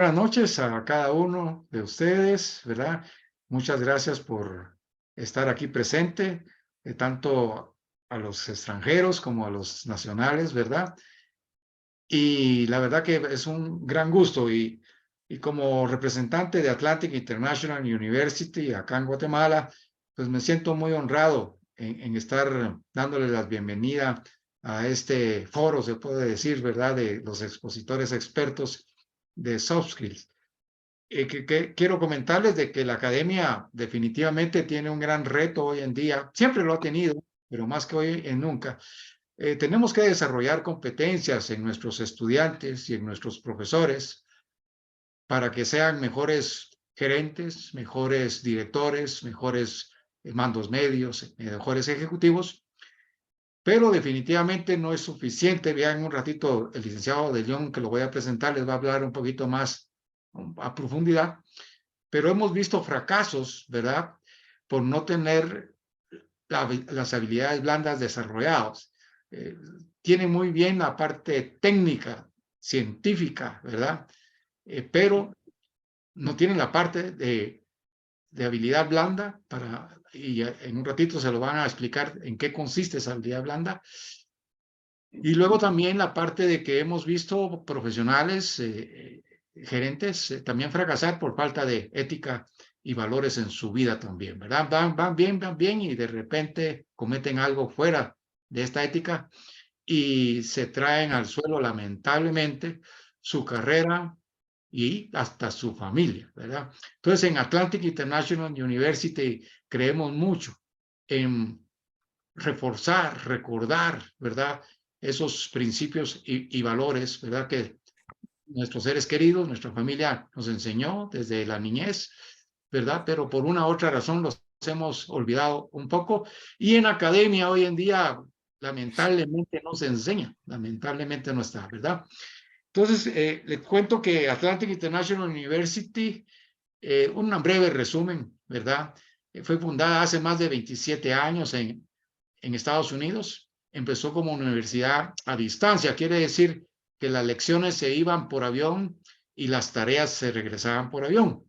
Buenas noches a cada uno de ustedes, ¿verdad? Muchas gracias por estar aquí presente, tanto a los extranjeros como a los nacionales, ¿verdad? Y la verdad que es un gran gusto y como representante de Atlantic International University acá en Guatemala, pues me siento muy honrado en estar dándole la bienvenida a este foro, se puede decir, ¿verdad? De los expositores expertos de soft skills. Quiero comentarles de que la academia definitivamente tiene un gran reto hoy en día, siempre lo ha tenido, pero más que hoy en nunca. Tenemos que desarrollar competencias en nuestros estudiantes y en nuestros profesores para que sean mejores gerentes, mejores directores, mejores mandos medios, mejores ejecutivos, pero definitivamente no es suficiente. Vean un ratito el licenciado de León, que lo voy a presentar, les va a hablar un poquito más a profundidad, pero hemos visto fracasos, ¿verdad? Por no tener las habilidades blandas desarrolladas. Eh, Tiene muy bien la parte técnica, científica, ¿verdad? Pero no tienen la parte de habilidad blanda y en un ratito se lo van a explicar en qué consiste esa habilidad blanda. Y luego también la parte de que hemos visto profesionales, gerentes, también fracasar por falta de ética y valores en su vida también, ¿verdad? Van bien y de repente cometen algo fuera de esta ética y se traen al suelo lamentablemente su carrera y hasta su familia, ¿verdad? Entonces en Atlantic International University creemos mucho en reforzar, recordar, ¿verdad? Esos principios y valores, ¿verdad? Que nuestros seres queridos, nuestra familia nos enseñó desde la niñez, ¿verdad? Pero por una u otra razón los hemos olvidado un poco. Y en academia hoy en día, lamentablemente no se enseña, lamentablemente no está, ¿verdad? Entonces, les cuento que Atlantic International University, un breve resumen, ¿verdad? Fue fundada hace más de 27 años en Estados Unidos. Empezó como universidad a distancia, quiere decir que las lecciones se iban por avión y las tareas se regresaban por avión.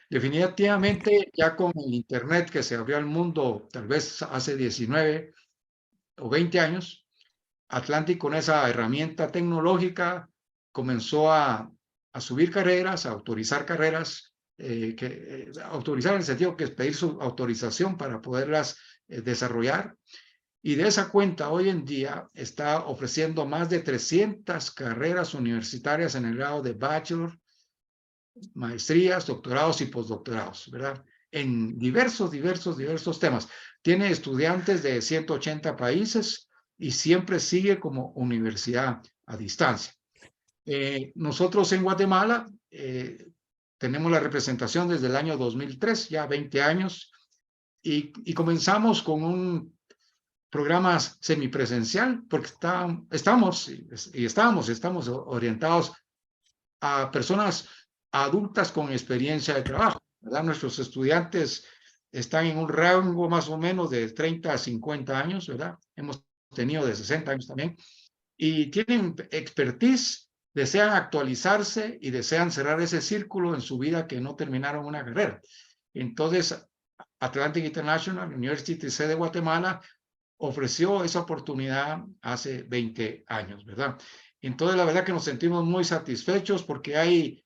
Definitivamente, ya con el Internet que se abrió al mundo, tal vez hace 19 o 20 años, Atlantic con esa herramienta tecnológica comenzó a subir carreras, a autorizar carreras, autorizar en el sentido que es pedir su autorización para poderlas desarrollar. Y de esa cuenta, hoy en día está ofreciendo más de 300 carreras universitarias en el grado de bachelor, maestrías, doctorados y postdoctorados, ¿verdad? En diversos temas. Tiene estudiantes de 180 países y siempre sigue como universidad a distancia. Nosotros en Guatemala tenemos la representación desde el año 2003, ya 20 años, y comenzamos con un programa semipresencial, porque estamos orientados a personas adultas con experiencia de trabajo, ¿verdad? Nuestros estudiantes están en un rango más o menos de 30 a 50 años, ¿verdad? Hemos tenido de 60 años también, y tienen expertise, desean actualizarse y desean cerrar ese círculo en su vida que no terminaron una carrera. Entonces, Atlantic International University C de Guatemala ofreció esa oportunidad hace 20 años, ¿verdad? Entonces, la verdad que nos sentimos muy satisfechos porque hay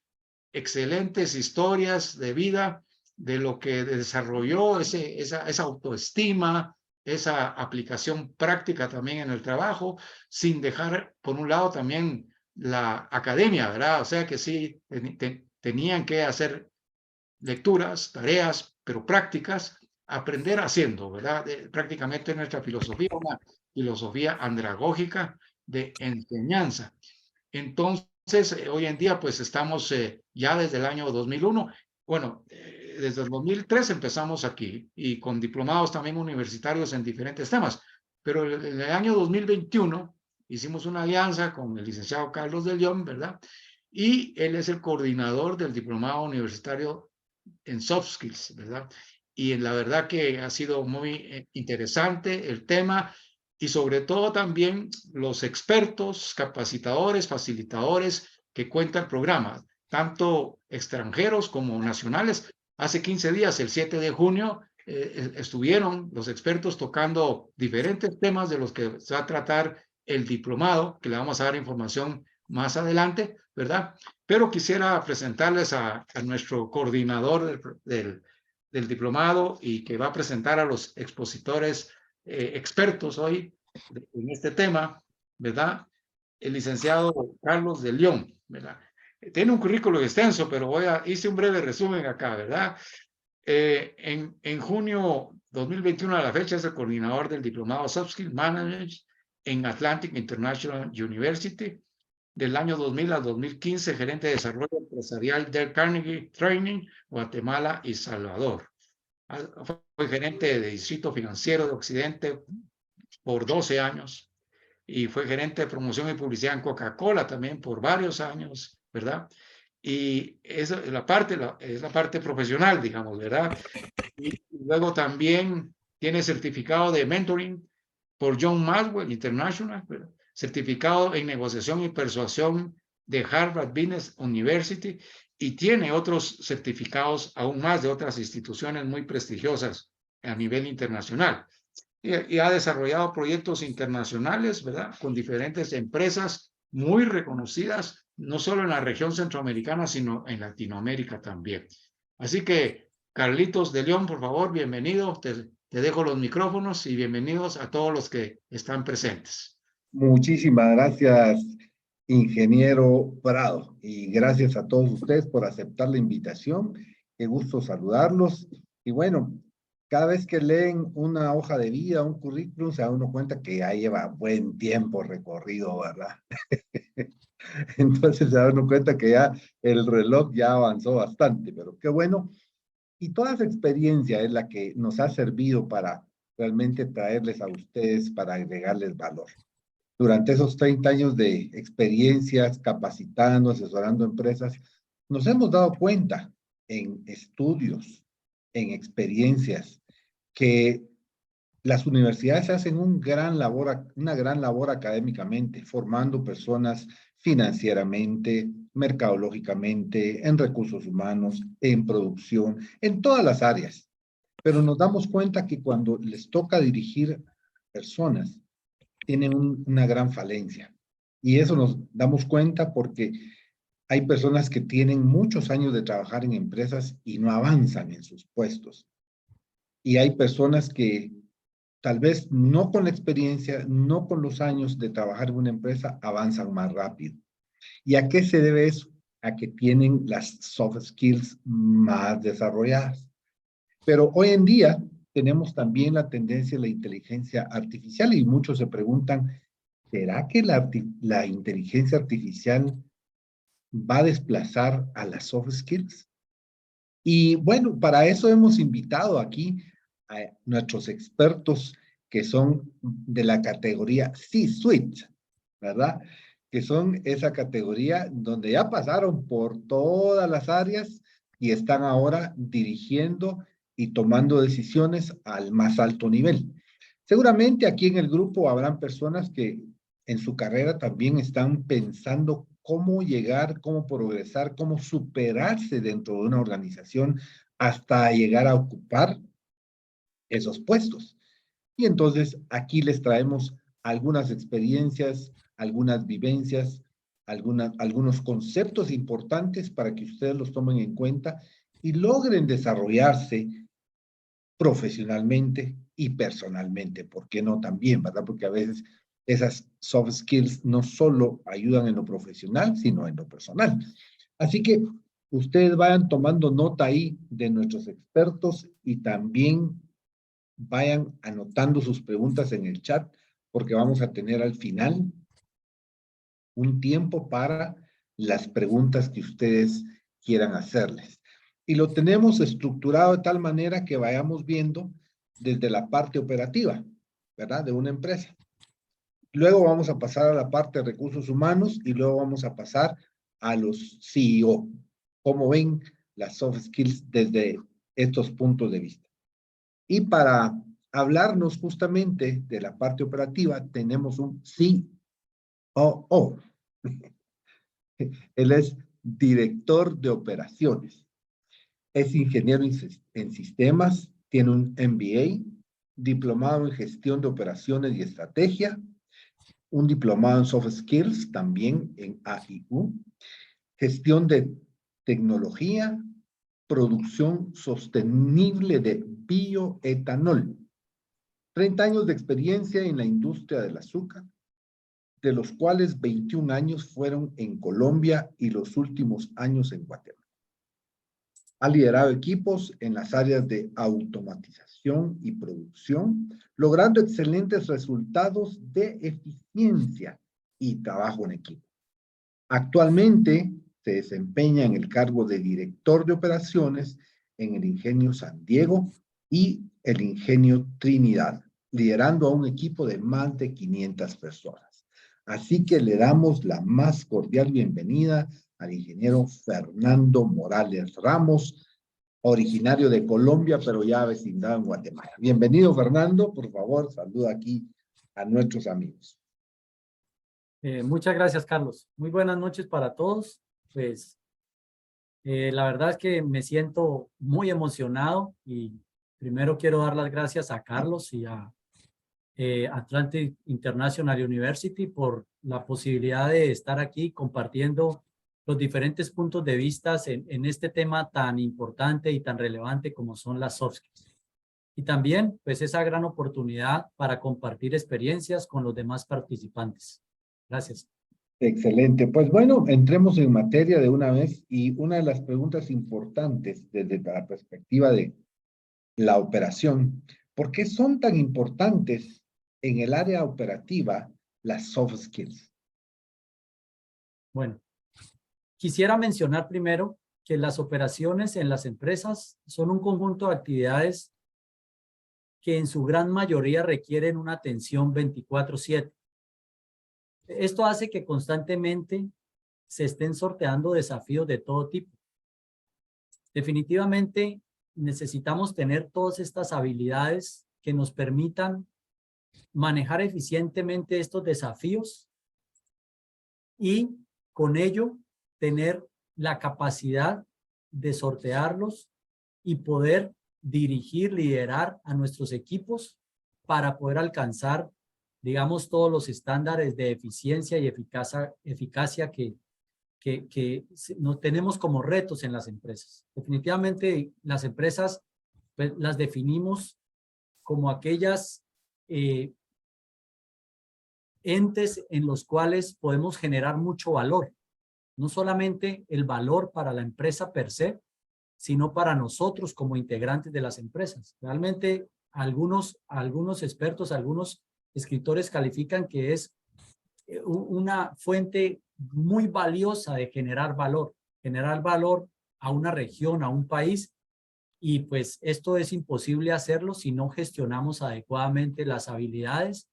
excelentes historias de vida de lo que desarrolló esa autoestima, esa aplicación práctica también en el trabajo, sin dejar, por un lado, también la academia, ¿verdad? O sea que sí, tenían que hacer lecturas, tareas, pero prácticas, aprender haciendo, ¿verdad? Prácticamente nuestra filosofía, una filosofía andragógica de enseñanza. Entonces, hoy en día, pues estamos ya desde el año 2001, bueno, desde el 2003 empezamos aquí y con diplomados también universitarios en diferentes temas, pero en el año 2021 hicimos una alianza con el licenciado Carlos de León, ¿verdad? Y él es el coordinador del diplomado universitario en soft skills, ¿verdad? Y en la verdad que ha sido muy interesante el tema y sobre todo también los expertos, capacitadores, facilitadores que cuenta el programa. tanto extranjeros como nacionales. Hace 15 días, el 7 de junio, estuvieron los expertos tocando diferentes temas de los que se va a tratar el diplomado, que le vamos a dar información más adelante, ¿verdad? Pero quisiera presentarles a nuestro coordinador del diplomado y que va a presentar a los expositores expertos hoy en este tema, ¿verdad? El licenciado Carlos de León, ¿verdad? Tiene un currículo extenso, pero hice un breve resumen acá, ¿verdad? En junio 2021 a la fecha es el coordinador del diplomado Soft Skill Management en Atlantic International University. Del año 2000 al 2015, gerente de desarrollo empresarial del Carnegie Training, Guatemala y Salvador. Fue gerente de Distrito Financiero de Occidente por 12 años y fue gerente de promoción y publicidad en Coca-Cola también por varios años, ¿verdad? Y esa es la parte profesional, digamos, ¿verdad? Y luego también tiene certificado de mentoring por John Maxwell International, ¿verdad? Certificado en negociación y persuasión de Harvard Business University y tiene otros certificados aún más de otras instituciones muy prestigiosas a nivel internacional. Y ha desarrollado proyectos internacionales, ¿verdad? Con diferentes empresas muy reconocidas, no solo en la región centroamericana, sino en Latinoamérica también. Así que, Carlitos de León, por favor, bienvenido. Te dejo los micrófonos y bienvenidos a todos los que están presentes. Muchísimas gracias, ingeniero Prado, y gracias a todos ustedes por aceptar la invitación. Qué gusto saludarlos. Y bueno, cada vez que leen una hoja de vida, un currículum, se da uno cuenta que ya lleva buen tiempo recorrido, ¿verdad? Entonces se da uno cuenta que ya el reloj ya avanzó bastante, pero qué bueno. Y toda esa experiencia es la que nos ha servido para realmente traerles a ustedes, para agregarles valor. Durante esos 30 años de experiencias, capacitando, asesorando empresas, nos hemos dado cuenta en estudios, en experiencias, que las universidades hacen una gran labor académicamente, formando personas financieramente, mercadológicamente, en recursos humanos, en producción, en todas las áreas. Pero nos damos cuenta que cuando les toca dirigir personas, tienen una gran falencia. Y eso nos damos cuenta porque hay personas que tienen muchos años de trabajar en empresas y no avanzan en sus puestos. Y hay personas que tal vez no con la experiencia, no con los años de trabajar en una empresa, avanzan más rápido. ¿Y a qué se debe eso? A que tienen las soft skills más desarrolladas. Pero hoy en día tenemos también la tendencia de la inteligencia artificial y muchos se preguntan, ¿será que la inteligencia artificial va a desplazar a las soft skills? Y bueno, para eso hemos invitado aquí a nuestros expertos que son de la categoría C-Suite, ¿verdad? Que son esa categoría donde ya pasaron por todas las áreas y están ahora dirigiendo y tomando decisiones al más alto nivel. Seguramente aquí en el grupo habrán personas que en su carrera también están pensando cómo llegar, cómo progresar, cómo superarse dentro de una organización hasta llegar a ocupar esos puestos. Y entonces aquí les traemos algunas experiencias, algunas vivencias, algunos conceptos importantes para que ustedes los tomen en cuenta y logren desarrollarse profesionalmente y personalmente, ¿por qué no también, verdad? Porque a veces esas soft skills no solo ayudan en lo profesional, sino en lo personal. Así que ustedes vayan tomando nota ahí de nuestros expertos y también vayan anotando sus preguntas en el chat, porque vamos a tener al final un tiempo para las preguntas que ustedes quieran hacerles. Y lo tenemos estructurado de tal manera que vayamos viendo desde la parte operativa, ¿verdad? De una empresa. Luego vamos a pasar a la parte de recursos humanos y luego vamos a pasar a los CEO. ¿Cómo ven las soft skills desde estos puntos de vista? Y para hablarnos justamente de la parte operativa, tenemos un COO. Él es director de operaciones. Es ingeniero en sistemas, tiene un MBA, diplomado en gestión de operaciones y estrategia, un diplomado en soft skills también en AIU, gestión de tecnología, producción sostenible de bioetanol. 30 años de experiencia en la industria del azúcar, de los cuales 21 años fueron en Colombia y los últimos años en Guatemala. Ha liderado equipos en las áreas de automatización y producción, logrando excelentes resultados de eficiencia y trabajo en equipo. Actualmente se desempeña en el cargo de director de operaciones en el Ingenio San Diego y el Ingenio Trinidad, liderando a un equipo de más de 500 personas. Así que le damos la más cordial bienvenida al ingeniero Fernando Morales Ramos, originario de Colombia, pero ya vecindado en Guatemala. Bienvenido, Fernando. Por favor, saluda aquí a nuestros amigos. Muchas gracias, Carlos. Muy buenas noches para todos. Pues la verdad es que me siento muy emocionado y primero quiero dar las gracias a Carlos y a Atlantic International University por la posibilidad de estar aquí compartiendo los diferentes puntos de vista en este tema tan importante y tan relevante como son las soft skills. Y también, pues, esa gran oportunidad para compartir experiencias con los demás participantes. Gracias. Excelente. Pues bueno, entremos en materia de una vez y una de las preguntas importantes desde la perspectiva de la operación, ¿por qué son tan importantes en el área operativa las soft skills? Bueno, quisiera mencionar primero que las operaciones en las empresas son un conjunto de actividades que en su gran mayoría requieren una atención 24/7. Esto hace que constantemente se estén sorteando desafíos de todo tipo. Definitivamente necesitamos tener todas estas habilidades que nos permitan manejar eficientemente estos desafíos y con ello tener la capacidad de sortearlos y poder dirigir, liderar a nuestros equipos para poder alcanzar, digamos, todos los estándares de eficiencia y eficacia que no tenemos como retos en las empresas. Definitivamente las empresas, pues, las definimos como aquellas entes en los cuales podemos generar mucho valor. No solamente el valor para la empresa per se, sino para nosotros como integrantes de las empresas. Realmente algunos expertos, algunos escritores califican que es una fuente muy valiosa de generar valor a una región, a un país, y pues esto es imposible hacerlo si no gestionamos adecuadamente las habilidades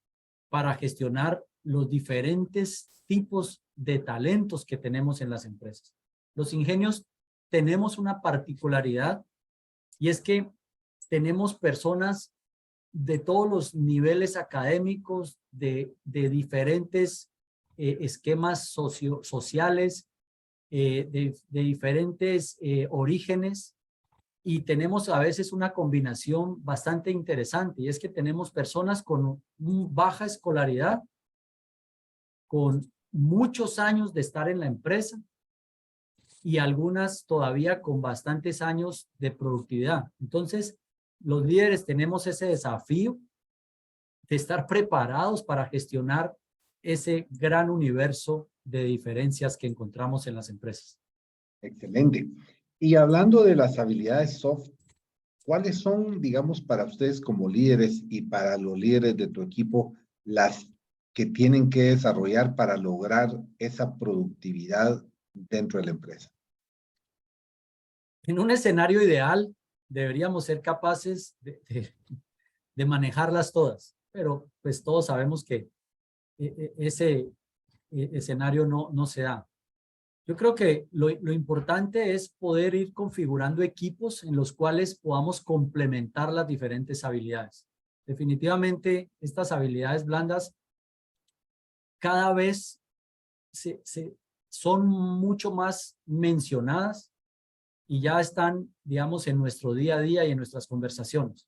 para gestionar los diferentes tipos de talentos que tenemos en las empresas. Los ingenios tenemos una particularidad y es que tenemos personas de todos los niveles académicos, de diferentes esquemas sociales, de diferentes orígenes, y tenemos a veces una combinación bastante interesante, y es que tenemos personas con baja escolaridad, con muchos años de estar en la empresa y algunas todavía con bastantes años de productividad. Entonces, los líderes tenemos ese desafío de estar preparados para gestionar ese gran universo de diferencias que encontramos en las empresas. Excelente. Y hablando de las habilidades soft, ¿cuáles son, digamos, para ustedes como líderes y para los líderes de tu equipo, las que tienen que desarrollar para lograr esa productividad dentro de la empresa? En un escenario ideal, deberíamos ser capaces de manejarlas todas, pero pues todos sabemos que ese escenario no se da. Yo creo que lo importante es poder ir configurando equipos en los cuales podamos complementar las diferentes habilidades. Definitivamente, estas habilidades blandas cada vez son mucho más mencionadas y ya están, digamos, en nuestro día a día y en nuestras conversaciones.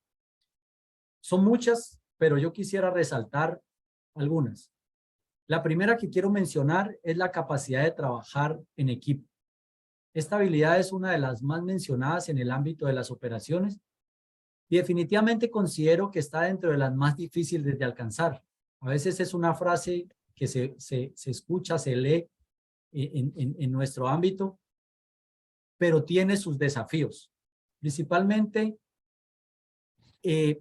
Son muchas, pero yo quisiera resaltar algunas. La primera que quiero mencionar es la capacidad de trabajar en equipo. Esta habilidad es una de las más mencionadas en el ámbito de las operaciones y definitivamente considero que está dentro de las más difíciles de alcanzar. A veces es una frase que se escucha, se lee en nuestro ámbito, pero tiene sus desafíos, principalmente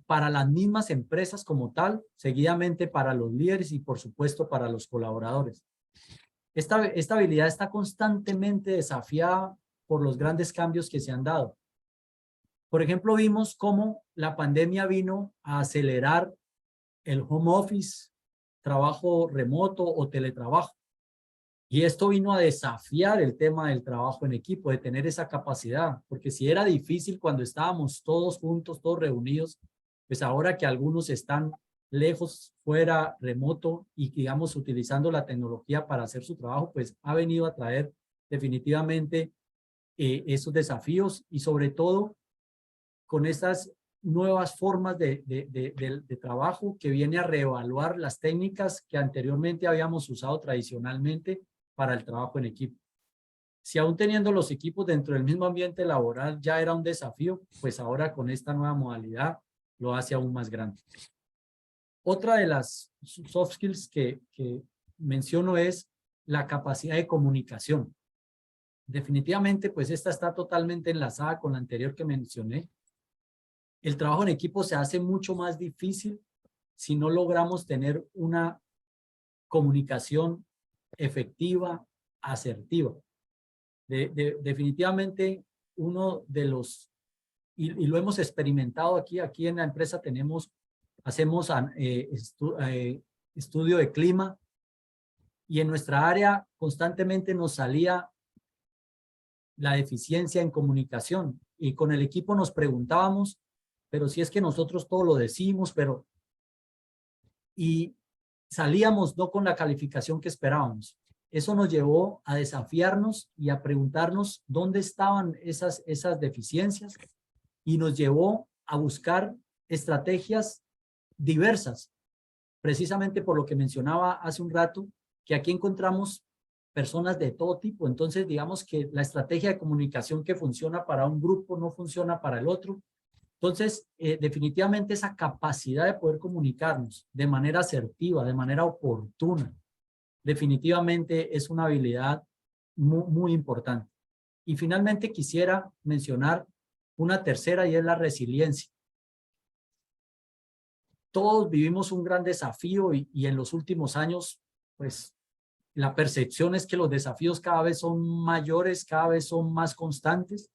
para las mismas empresas como tal, seguidamente para los líderes y por supuesto para los colaboradores. Esta habilidad está constantemente desafiada por los grandes cambios que se han dado. Por ejemplo, vimos cómo la pandemia vino a acelerar el home office, trabajo remoto o teletrabajo. Y esto vino a desafiar el tema del trabajo en equipo, de tener esa capacidad, porque si era difícil cuando estábamos todos juntos, todos reunidos, pues ahora que algunos están lejos, fuera, remoto y digamos utilizando la tecnología para hacer su trabajo, pues ha venido a traer definitivamente esos desafíos y sobre todo con estas nuevas formas de trabajo que viene a reevaluar las técnicas que anteriormente habíamos usado tradicionalmente para el trabajo en equipo. Si aún teniendo los equipos dentro del mismo ambiente laboral ya era un desafío, pues ahora con esta nueva modalidad lo hace aún más grande. Otra de las soft skills que menciono es la capacidad de comunicación. Definitivamente, pues esta está totalmente enlazada con la anterior que mencioné. El trabajo en equipo se hace mucho más difícil si no logramos tener una comunicación efectiva, asertiva. Definitivamente uno de los, y lo hemos experimentado aquí en la empresa hacemos estudio de clima y en nuestra área constantemente nos salía la deficiencia en comunicación y con el equipo nos preguntábamos, pero si es que nosotros todo lo decimos, y salíamos no con la calificación que esperábamos. Eso nos llevó a desafiarnos y a preguntarnos dónde estaban esas deficiencias y nos llevó a buscar estrategias diversas, precisamente por lo que mencionaba hace un rato, que aquí encontramos personas de todo tipo. Entonces, digamos que la estrategia de comunicación que funciona para un grupo no funciona para el otro. Entonces, definitivamente esa capacidad de poder comunicarnos de manera asertiva, de manera oportuna, definitivamente es una habilidad muy, muy importante. Y finalmente quisiera mencionar una tercera y es la resiliencia. Todos vivimos un gran desafío y en los últimos años, pues, la percepción es que los desafíos cada vez son mayores, cada vez son más constantes.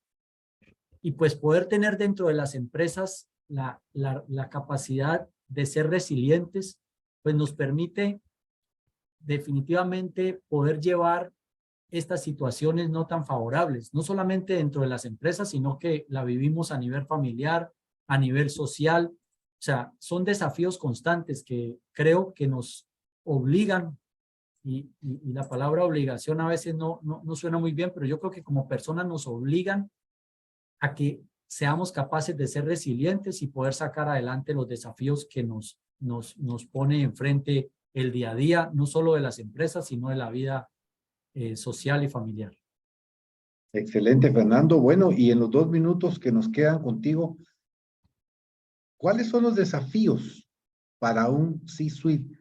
Y pues poder tener dentro de las empresas la capacidad de ser resilientes, pues nos permite definitivamente poder llevar estas situaciones no tan favorables, no solamente dentro de las empresas, sino que la vivimos a nivel familiar, a nivel social. O sea, son desafíos constantes que creo que nos obligan, y la palabra obligación a veces no suena muy bien, pero yo creo que como personas nos obligan a que seamos capaces de ser resilientes y poder sacar adelante los desafíos que nos pone enfrente el día a día, no solo de las empresas, sino de la vida social y familiar. Excelente, Fernando. Bueno, y en los 2 minutos que nos quedan contigo, ¿cuáles son los desafíos para un C-suite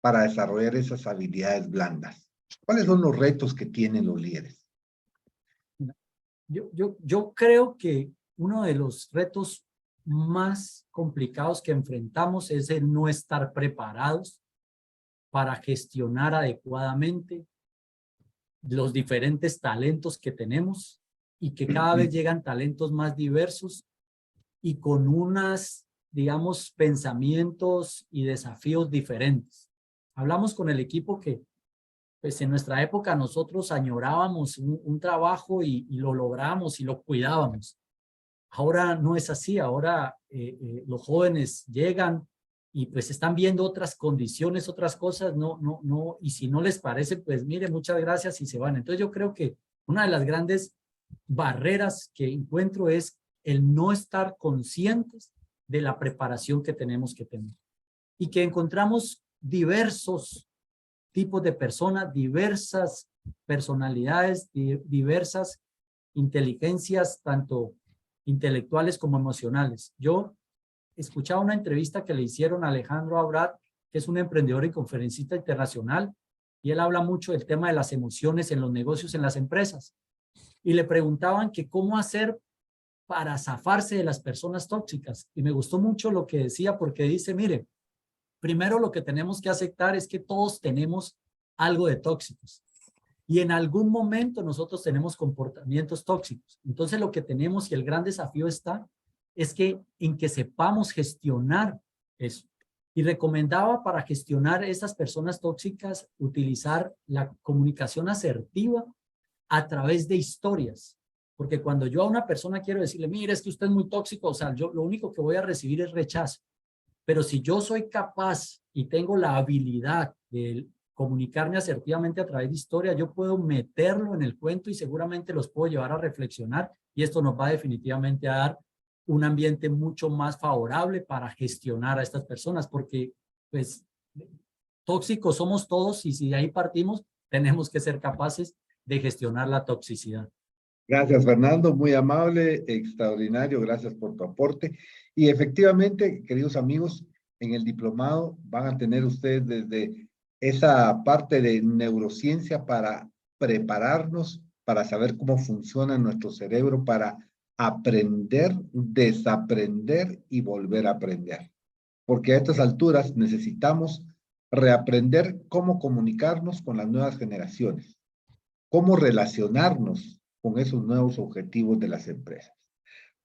para desarrollar esas habilidades blandas? ¿Cuáles son los retos que tienen los líderes? Yo creo que uno de los retos más complicados que enfrentamos es el no estar preparados para gestionar adecuadamente los diferentes talentos que tenemos y que cada vez llegan talentos más diversos y con unas, digamos, pensamientos y desafíos diferentes. Hablamos con el equipo que pues en nuestra época nosotros añorábamos un trabajo y lo logramos y lo cuidábamos. Ahora no es así, ahora los jóvenes llegan y pues están viendo otras condiciones, otras cosas, no, y si no les parece, pues mire, muchas gracias y se van. Entonces yo creo que una de las grandes barreras que encuentro es el no estar conscientes de la preparación que tenemos que tener y que encontramos diversos tipos de personas, diversas personalidades, diversas inteligencias, tanto intelectuales como emocionales. Yo escuchaba una entrevista que le hicieron a Alejandro Abrat, que es un emprendedor y conferencista internacional, y él habla mucho del tema de las emociones en los negocios, en las empresas. Y le preguntaban que cómo hacer para zafarse de las personas tóxicas. Y me gustó mucho lo que decía, porque dice, mire, primero lo que tenemos que aceptar es que todos tenemos algo de tóxicos. Y en algún momento nosotros tenemos comportamientos tóxicos. Entonces lo que tenemos y el gran desafío está es que en que sepamos gestionar eso. Y recomendaba para gestionar esas personas tóxicas utilizar la comunicación asertiva a través de historias. Porque cuando yo a una persona quiero decirle, mire, es que usted es muy tóxico, o sea, yo lo único que voy a recibir es rechazo. Pero si yo soy capaz y tengo la habilidad de comunicarme asertivamente a través de historia, yo puedo meterlo en el cuento y seguramente los puedo llevar a reflexionar y esto nos va definitivamente a dar un ambiente mucho más favorable para gestionar a estas personas porque pues tóxicos somos todos y si de ahí partimos tenemos que ser capaces de gestionar la toxicidad. Gracias, Fernando, muy amable, extraordinario, gracias por tu aporte. Y efectivamente, queridos amigos, en el diplomado van a tener ustedes desde esa parte de neurociencia para prepararnos, para saber cómo funciona nuestro cerebro, para aprender, desaprender y volver a aprender. Porque a estas alturas necesitamos reaprender cómo comunicarnos con las nuevas generaciones, cómo relacionarnos con esos nuevos objetivos de las empresas.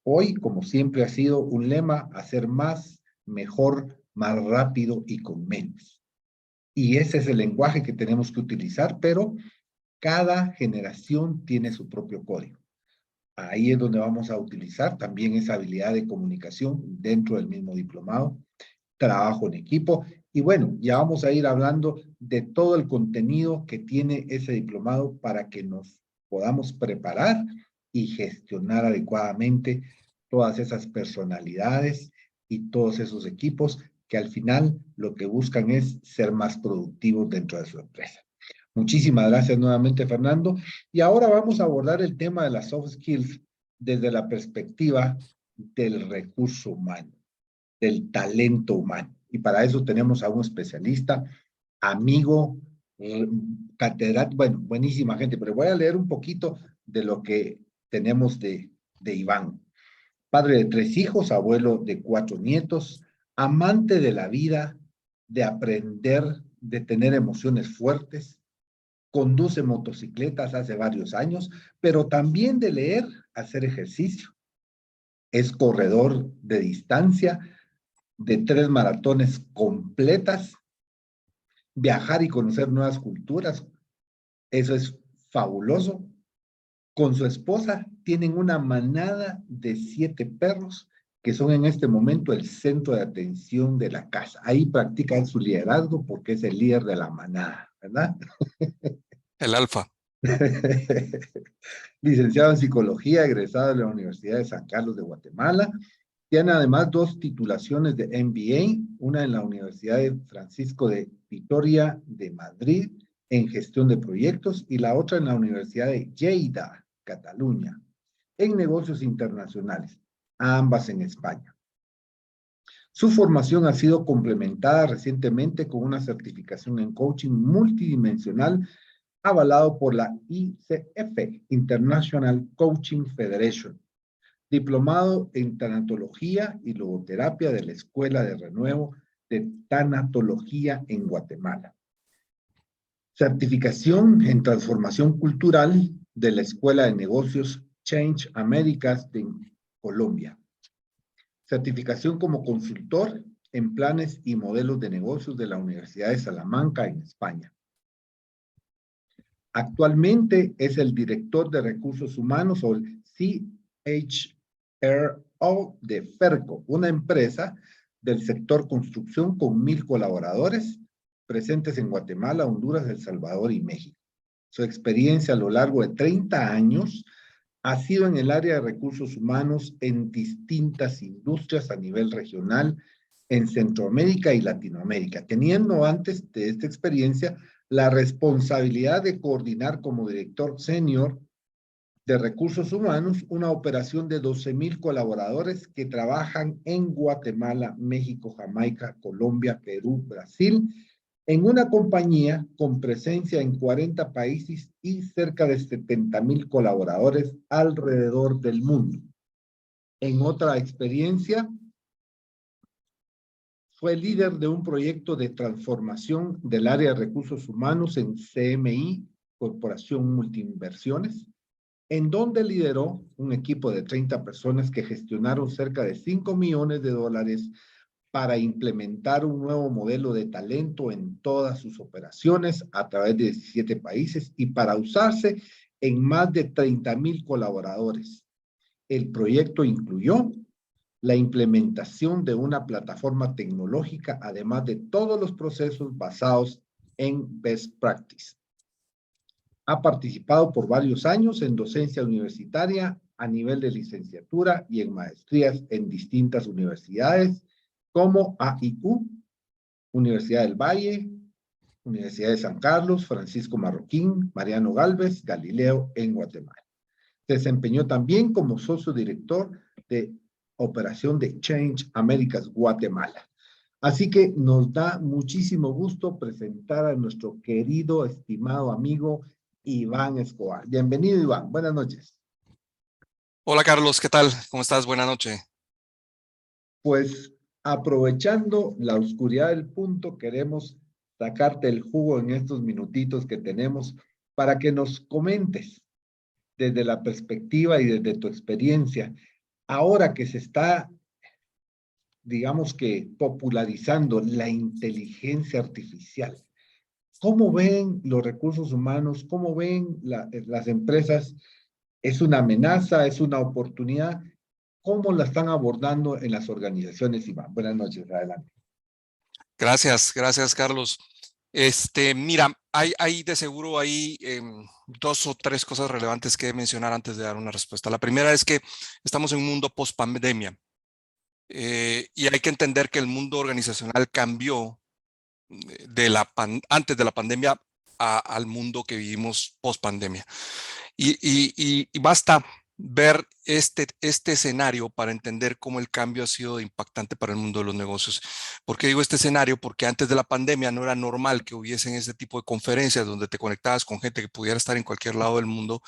Hoy, como siempre ha sido un lema, hacer más, mejor, más rápido y con menos. Y ese es el lenguaje que tenemos que utilizar, pero cada generación tiene su propio código. Ahí es donde vamos a utilizar también esa habilidad de comunicación dentro del mismo diplomado, trabajo en equipo. Y bueno, ya vamos a ir hablando de todo el contenido que tiene ese diplomado para que nos podamos preparar y gestionar adecuadamente todas esas personalidades y todos esos equipos que al final lo que buscan es ser más productivos dentro de su empresa. Muchísimas gracias nuevamente, Fernando. Y ahora vamos a abordar el tema de las soft skills desde la perspectiva del recurso humano, del talento humano. Y para eso tenemos a un especialista, amigo, catedrático, bueno, buenísima gente, pero voy a leer un poquito de lo que tenemos de Iván. Padre de 3 hijos, abuelo de 4 nietos, amante de la vida, de aprender, de tener emociones fuertes, conduce motocicletas hace varios años, pero también de leer, hacer ejercicio. Es corredor de distancia, de 3 maratones completas, viajar y conocer nuevas culturas. Eso es fabuloso. Con su esposa tienen una manada de 7 perros que son en este momento el centro de atención de la casa. Ahí practican su liderazgo porque es el líder de la manada, ¿verdad? El alfa. Licenciado en Psicología, egresado de la Universidad de San Carlos de Guatemala. Tiene además 2 titulaciones de MBA, una en la Universidad de Francisco de Vitoria de Madrid en gestión de proyectos y la otra en la Universidad de Lleida, Cataluña, en negocios internacionales, ambas en España. Su formación ha sido complementada recientemente con una certificación en coaching multidimensional avalado por la ICF, International Coaching Federation, diplomado en tanatología y logoterapia de la Escuela de Renuevo de Tanatología en Guatemala. Certificación en transformación cultural de la Escuela de Negocios Change Américas de Colombia. Certificación como consultor en planes y modelos de negocios de la Universidad de Salamanca en España. Actualmente es el director de recursos humanos o el CHRO de Ferco, una empresa del sector construcción con 1,000 colaboradores presentes en Guatemala, Honduras, El Salvador y México. Su experiencia a lo largo de 30 años ha sido en el área de recursos humanos en distintas industrias a nivel regional en Centroamérica y Latinoamérica, teniendo antes de esta experiencia la responsabilidad de coordinar como director senior de recursos humanos una operación de 12,000 colaboradores que trabajan en Guatemala, México, Jamaica, Colombia, Perú, Brasil, en una compañía con presencia en 40 países y cerca de 70,000 colaboradores alrededor del mundo. En otra experiencia, fue líder de un proyecto de transformación del área de recursos humanos en CMI, Corporación Multiinversiones, en donde lideró un equipo de 30 personas que gestionaron cerca de $5 millones para implementar un nuevo modelo de talento en todas sus operaciones a través de 17 países y para usarse en más de 30,000 colaboradores. El proyecto incluyó la implementación de una plataforma tecnológica, además de todos los procesos basados en best practice. Ha participado por varios años en docencia universitaria a nivel de licenciatura y en maestrías en distintas universidades como AIU, Universidad del Valle, Universidad de San Carlos, Francisco Marroquín, Mariano Gálvez, Galileo en Guatemala. Se desempeñó también como socio director de operación de Change Américas Guatemala. Así que nos da muchísimo gusto presentar a nuestro querido, estimado amigo Iván Escobar. Bienvenido, Iván. Buenas noches. Hola Carlos, ¿qué tal? ¿Cómo estás? Buenas noches. Pues aprovechando la oscuridad del punto, queremos sacarte el jugo en estos minutitos que tenemos para que nos comentes desde la perspectiva y desde tu experiencia, ahora que se está, digamos que, popularizando la inteligencia artificial. ¿Cómo ven los recursos humanos? ¿Cómo ven las empresas? ¿Es una amenaza? ¿Es una oportunidad? ¿Cómo la están abordando en las organizaciones, Iván? Buenas noches, adelante. Gracias Carlos. Mira, hay de seguro hay dos o tres cosas relevantes que mencionar antes de dar una respuesta. La primera es que estamos en un mundo post-pandemia y hay que entender que el mundo organizacional cambió antes de la pandemia al mundo que vivimos post-pandemia. Y basta ver este escenario para entender cómo el cambio ha sido impactante para el mundo de los negocios. ¿Por qué digo este escenario? Porque antes de la pandemia no era normal que hubiesen este tipo de conferencias donde te conectabas con gente que pudiera estar en cualquier lado del mundo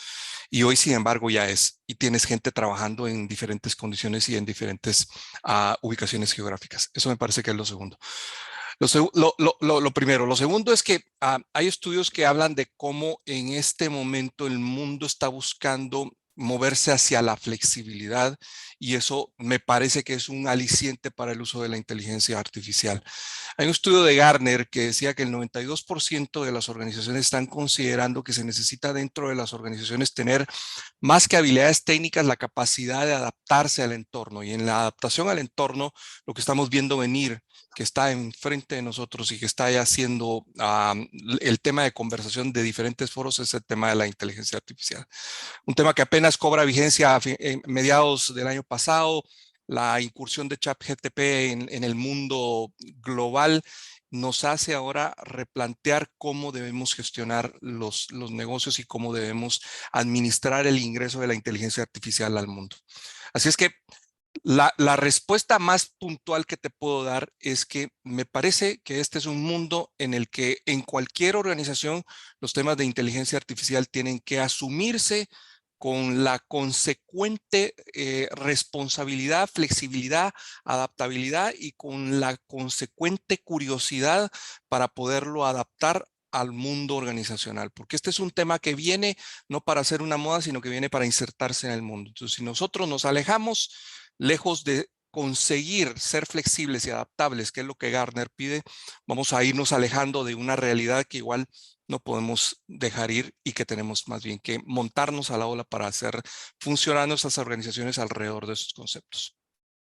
y hoy, sin embargo, ya es. Y tienes gente trabajando en diferentes condiciones y en diferentes ubicaciones geográficas. Eso me parece que es lo segundo. Lo primero. Lo segundo es que hay estudios que hablan de cómo en este momento el mundo está buscando moverse hacia la flexibilidad y eso me parece que es un aliciente para el uso de la inteligencia artificial. Hay un estudio de Gartner que decía que el 92% de las organizaciones están considerando que se necesita dentro de las organizaciones tener más que habilidades técnicas, la capacidad de adaptarse al entorno. Y en la adaptación al entorno, lo que estamos viendo venir, que está enfrente de nosotros y que está ya haciendo el tema de conversación de diferentes foros, es el tema de la inteligencia artificial. Un tema que apenas cobra vigencia en mediados del año pasado, la incursión de ChatGPT en el mundo global nos hace ahora replantear cómo debemos gestionar los negocios y cómo debemos administrar el ingreso de la inteligencia artificial al mundo. Así es que la respuesta más puntual que te puedo dar es que me parece que este es un mundo en el que en cualquier organización los temas de inteligencia artificial tienen que asumirse con la consecuente responsabilidad, flexibilidad, adaptabilidad y con la consecuente curiosidad para poderlo adaptar al mundo organizacional, porque este es un tema que viene no para hacer una moda, sino que viene para insertarse en el mundo. Entonces, si nosotros nos alejamos, lejos de conseguir ser flexibles y adaptables, que es lo que Gartner pide, vamos a irnos alejando de una realidad que igual no podemos dejar ir y que tenemos más bien que montarnos a la ola para hacer funcionar nuestras organizaciones alrededor de esos conceptos.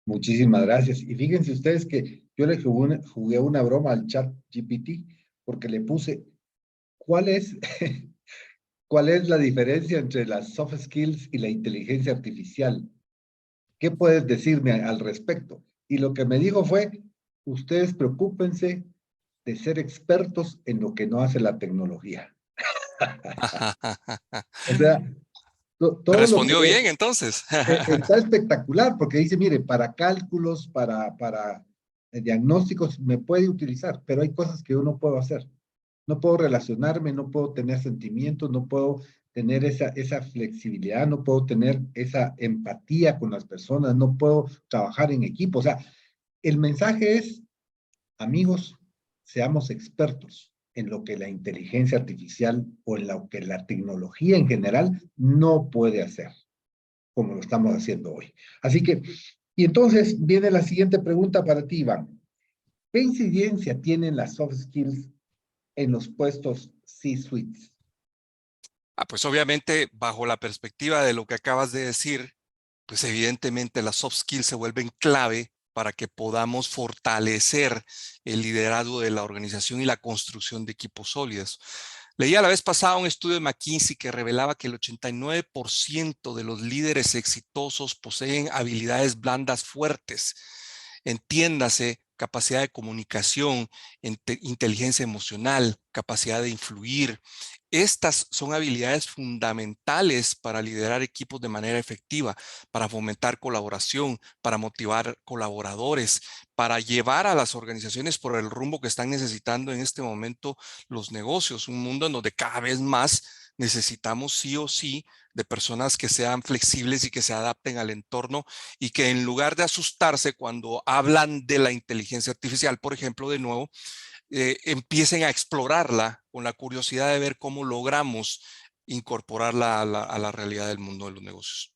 Muchísimas gracias. Y fíjense ustedes que yo le jugué una broma al chat GPT porque le puse, ¿cuál es, cuál es la diferencia entre las soft skills y la inteligencia artificial? ¿Qué puedes decirme al respecto? Y lo que me dijo fue, ustedes preocúpense de ser expertos en lo que no hace la tecnología. O sea, todo lo que Respondió bien entonces. está espectacular, porque dice, mire, para cálculos, para diagnósticos, me puede utilizar, pero hay cosas que yo no puedo hacer. No puedo relacionarme, no puedo tener sentimientos, no puedo tener esa flexibilidad, no puedo tener esa empatía con las personas, no puedo trabajar en equipo. O sea, el mensaje es, amigos, seamos expertos en lo que la inteligencia artificial o en lo que la tecnología en general no puede hacer, como lo estamos haciendo hoy. Así que, y entonces viene la siguiente pregunta para ti, Iván. ¿Qué incidencia tienen las soft skills en los puestos C-suites? Pues obviamente, bajo la perspectiva de lo que acabas de decir, pues evidentemente las soft skills se vuelven clave para que podamos fortalecer el liderazgo de la organización y la construcción de equipos sólidos. Leía la vez pasada un estudio de McKinsey que revelaba que el 89% de los líderes exitosos poseen habilidades blandas fuertes. Entiéndase, capacidad de comunicación, inteligencia emocional, capacidad de influir. Estas son habilidades fundamentales para liderar equipos de manera efectiva, para fomentar colaboración, para motivar colaboradores, para llevar a las organizaciones por el rumbo que están necesitando en este momento los negocios. Un mundo en donde cada vez más necesitamos sí o sí de personas que sean flexibles y que se adapten al entorno y que en lugar de asustarse cuando hablan de la inteligencia artificial, por ejemplo, de nuevo, empiecen a explorarla con la curiosidad de ver cómo logramos incorporarla a la realidad del mundo de los negocios.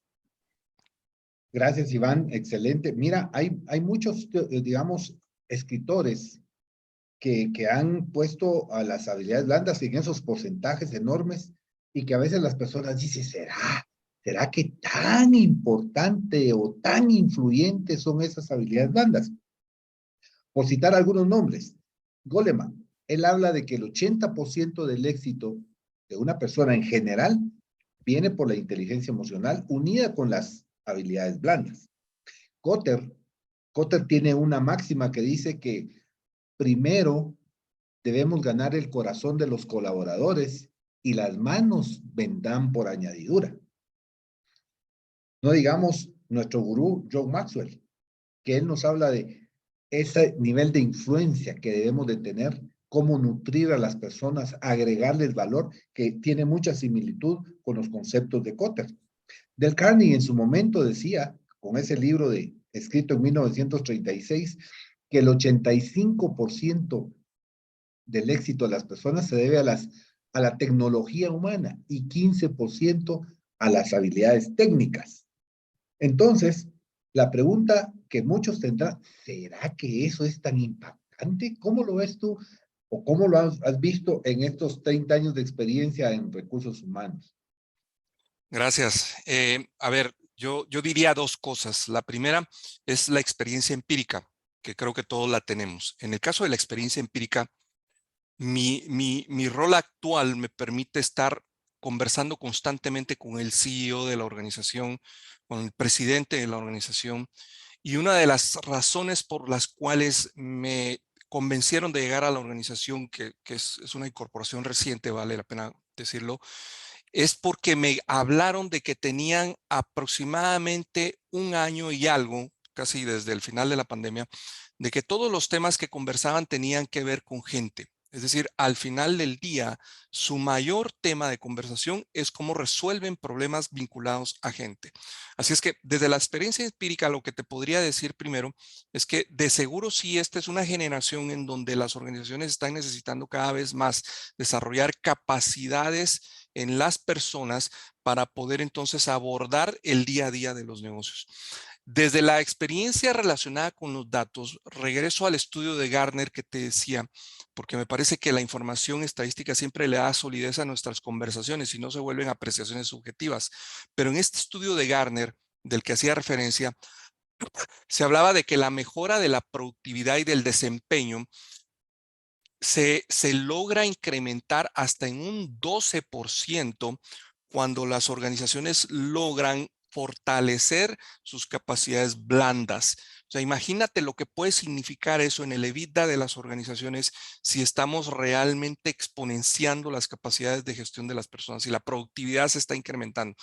Gracias, Iván. Excelente. Mira, hay muchos, digamos, escritores que han puesto a las habilidades blandas en esos porcentajes enormes y que a veces las personas dicen, ¿será que tan importante o tan influyentes son esas habilidades blandas? Por citar algunos nombres, Goleman, él habla de que el 80% del éxito de una persona en general viene por la inteligencia emocional unida con las habilidades blandas. Kotter tiene una máxima que dice que primero debemos ganar el corazón de los colaboradores y las manos vendrán por añadidura. No digamos nuestro gurú John Maxwell, que él nos habla de ese nivel de influencia que debemos de tener, cómo nutrir a las personas, agregarles valor, que tiene mucha similitud con los conceptos de Kotter. Del Carnegie en su momento decía, con ese libro escrito en 1936, que el 85% del éxito de las personas se debe a la tecnología humana y 15% a las habilidades técnicas. Entonces, la pregunta que muchos tendrán, ¿será que eso es tan impactante? ¿Cómo lo ves tú o cómo lo has visto en estos 30 años de experiencia en recursos humanos? Gracias. A ver, yo diría dos cosas. La primera es la experiencia empírica, que creo que todos la tenemos. En el caso de la experiencia empírica, mi rol actual me permite estar conversando constantemente con el CEO de la organización, con el presidente de la organización, y una de las razones por las cuales me convencieron de llegar a la organización, que es una incorporación reciente, vale la pena decirlo, es porque me hablaron de que tenían aproximadamente un año y algo, casi desde el final de la pandemia, de que todos los temas que conversaban tenían que ver con gente. Es decir, al final del día, su mayor tema de conversación es cómo resuelven problemas vinculados a gente. Así es que desde la experiencia empírica, lo que te podría decir primero es que de seguro sí, esta es una generación en donde las organizaciones están necesitando cada vez más desarrollar capacidades en las personas para poder entonces abordar el día a día de los negocios. Desde la experiencia relacionada con los datos, regreso al estudio de Gartner que te decía, porque me parece que la información estadística siempre le da solidez a nuestras conversaciones y no se vuelven apreciaciones subjetivas. Pero en este estudio de Gartner, del que hacía referencia, se hablaba de que la mejora de la productividad y del desempeño se logra incrementar hasta en un 12% cuando las organizaciones logran fortalecer sus capacidades blandas. O sea, imagínate lo que puede significar eso en el EBITDA de las organizaciones si estamos realmente exponenciando las capacidades de gestión de las personas y la productividad se está incrementando.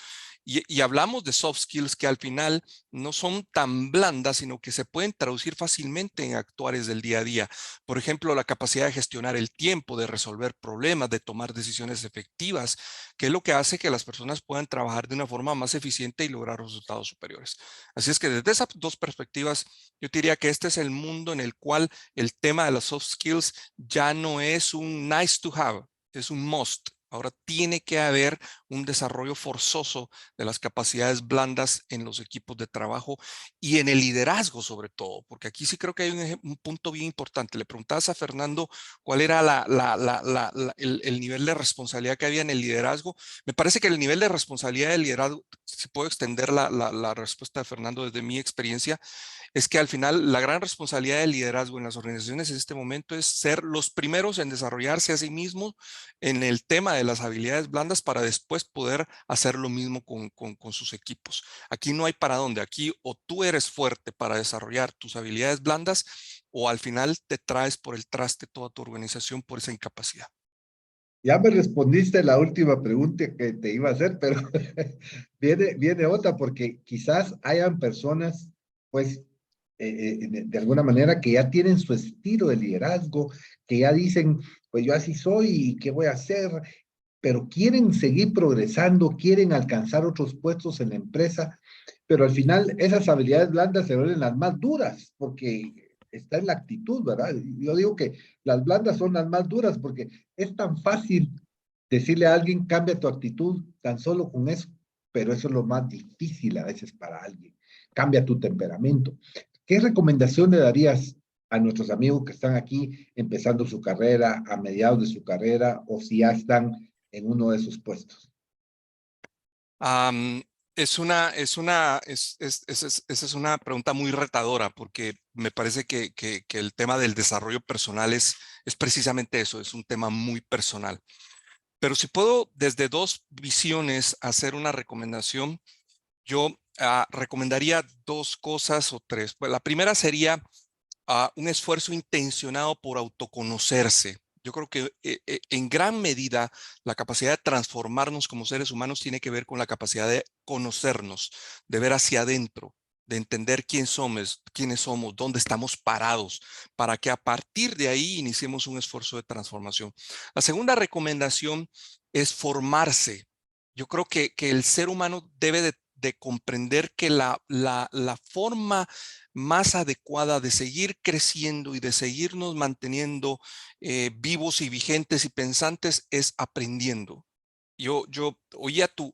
Y hablamos de soft skills que al final no son tan blandas, sino que se pueden traducir fácilmente en actuares del día a día. Por ejemplo, la capacidad de gestionar el tiempo, de resolver problemas, de tomar decisiones efectivas, que es lo que hace que las personas puedan trabajar de una forma más eficiente y lograr resultados superiores. Así es que desde esas dos perspectivas, yo diría que este es el mundo en el cual el tema de las soft skills ya no es un nice to have, es un must. Ahora tiene que haber un desarrollo forzoso de las capacidades blandas en los equipos de trabajo y en el liderazgo sobre todo, porque aquí sí creo que hay un punto bien importante. Le preguntabas a Fernando cuál era el nivel de responsabilidad que había en el liderazgo. Me parece que el nivel de responsabilidad del liderazgo, si puedo extender la respuesta de Fernando desde mi experiencia, es que al final la gran responsabilidad del liderazgo en las organizaciones en este momento es ser los primeros en desarrollarse a sí mismos en el tema de las habilidades blandas para después poder hacer lo mismo con sus equipos. Aquí no hay para dónde. Aquí o tú eres fuerte para desarrollar tus habilidades blandas o al final te traes por el traste toda tu organización por esa incapacidad. Ya me respondiste la última pregunta que te iba a hacer, pero viene otra, porque quizás hayan personas, pues, de alguna manera que ya tienen su estilo de liderazgo, que ya dicen, pues yo así soy y qué voy a hacer, pero quieren seguir progresando, quieren alcanzar otros puestos en la empresa, pero al final esas habilidades blandas se vuelven las más duras, porque está en la actitud, ¿verdad? Yo digo que las blandas son las más duras porque es tan fácil decirle a alguien, cambia tu actitud, tan solo con eso, pero eso es lo más difícil a veces para alguien. Cambia tu temperamento. ¿Qué recomendación le darías a nuestros amigos que están aquí empezando su carrera, a mediados de su carrera, o si ya están en uno de sus puestos? Esa es una pregunta muy retadora porque me parece que el tema del desarrollo personal es precisamente eso, es un tema muy personal. Pero si puedo desde dos visiones hacer una recomendación, yo recomendaría dos cosas o tres. Pues la primera sería un esfuerzo intencionado por autoconocerse. Yo creo que en gran medida la capacidad de transformarnos como seres humanos tiene que ver con la capacidad de conocernos, de ver hacia adentro, de entender quiénes somos, dónde estamos parados, para que a partir de ahí iniciemos un esfuerzo de transformación. La segunda recomendación es formarse. Yo creo que el ser humano debe de comprender que la forma más adecuada de seguir creciendo y de seguirnos manteniendo vivos y vigentes y pensantes es aprendiendo. Yo oía tu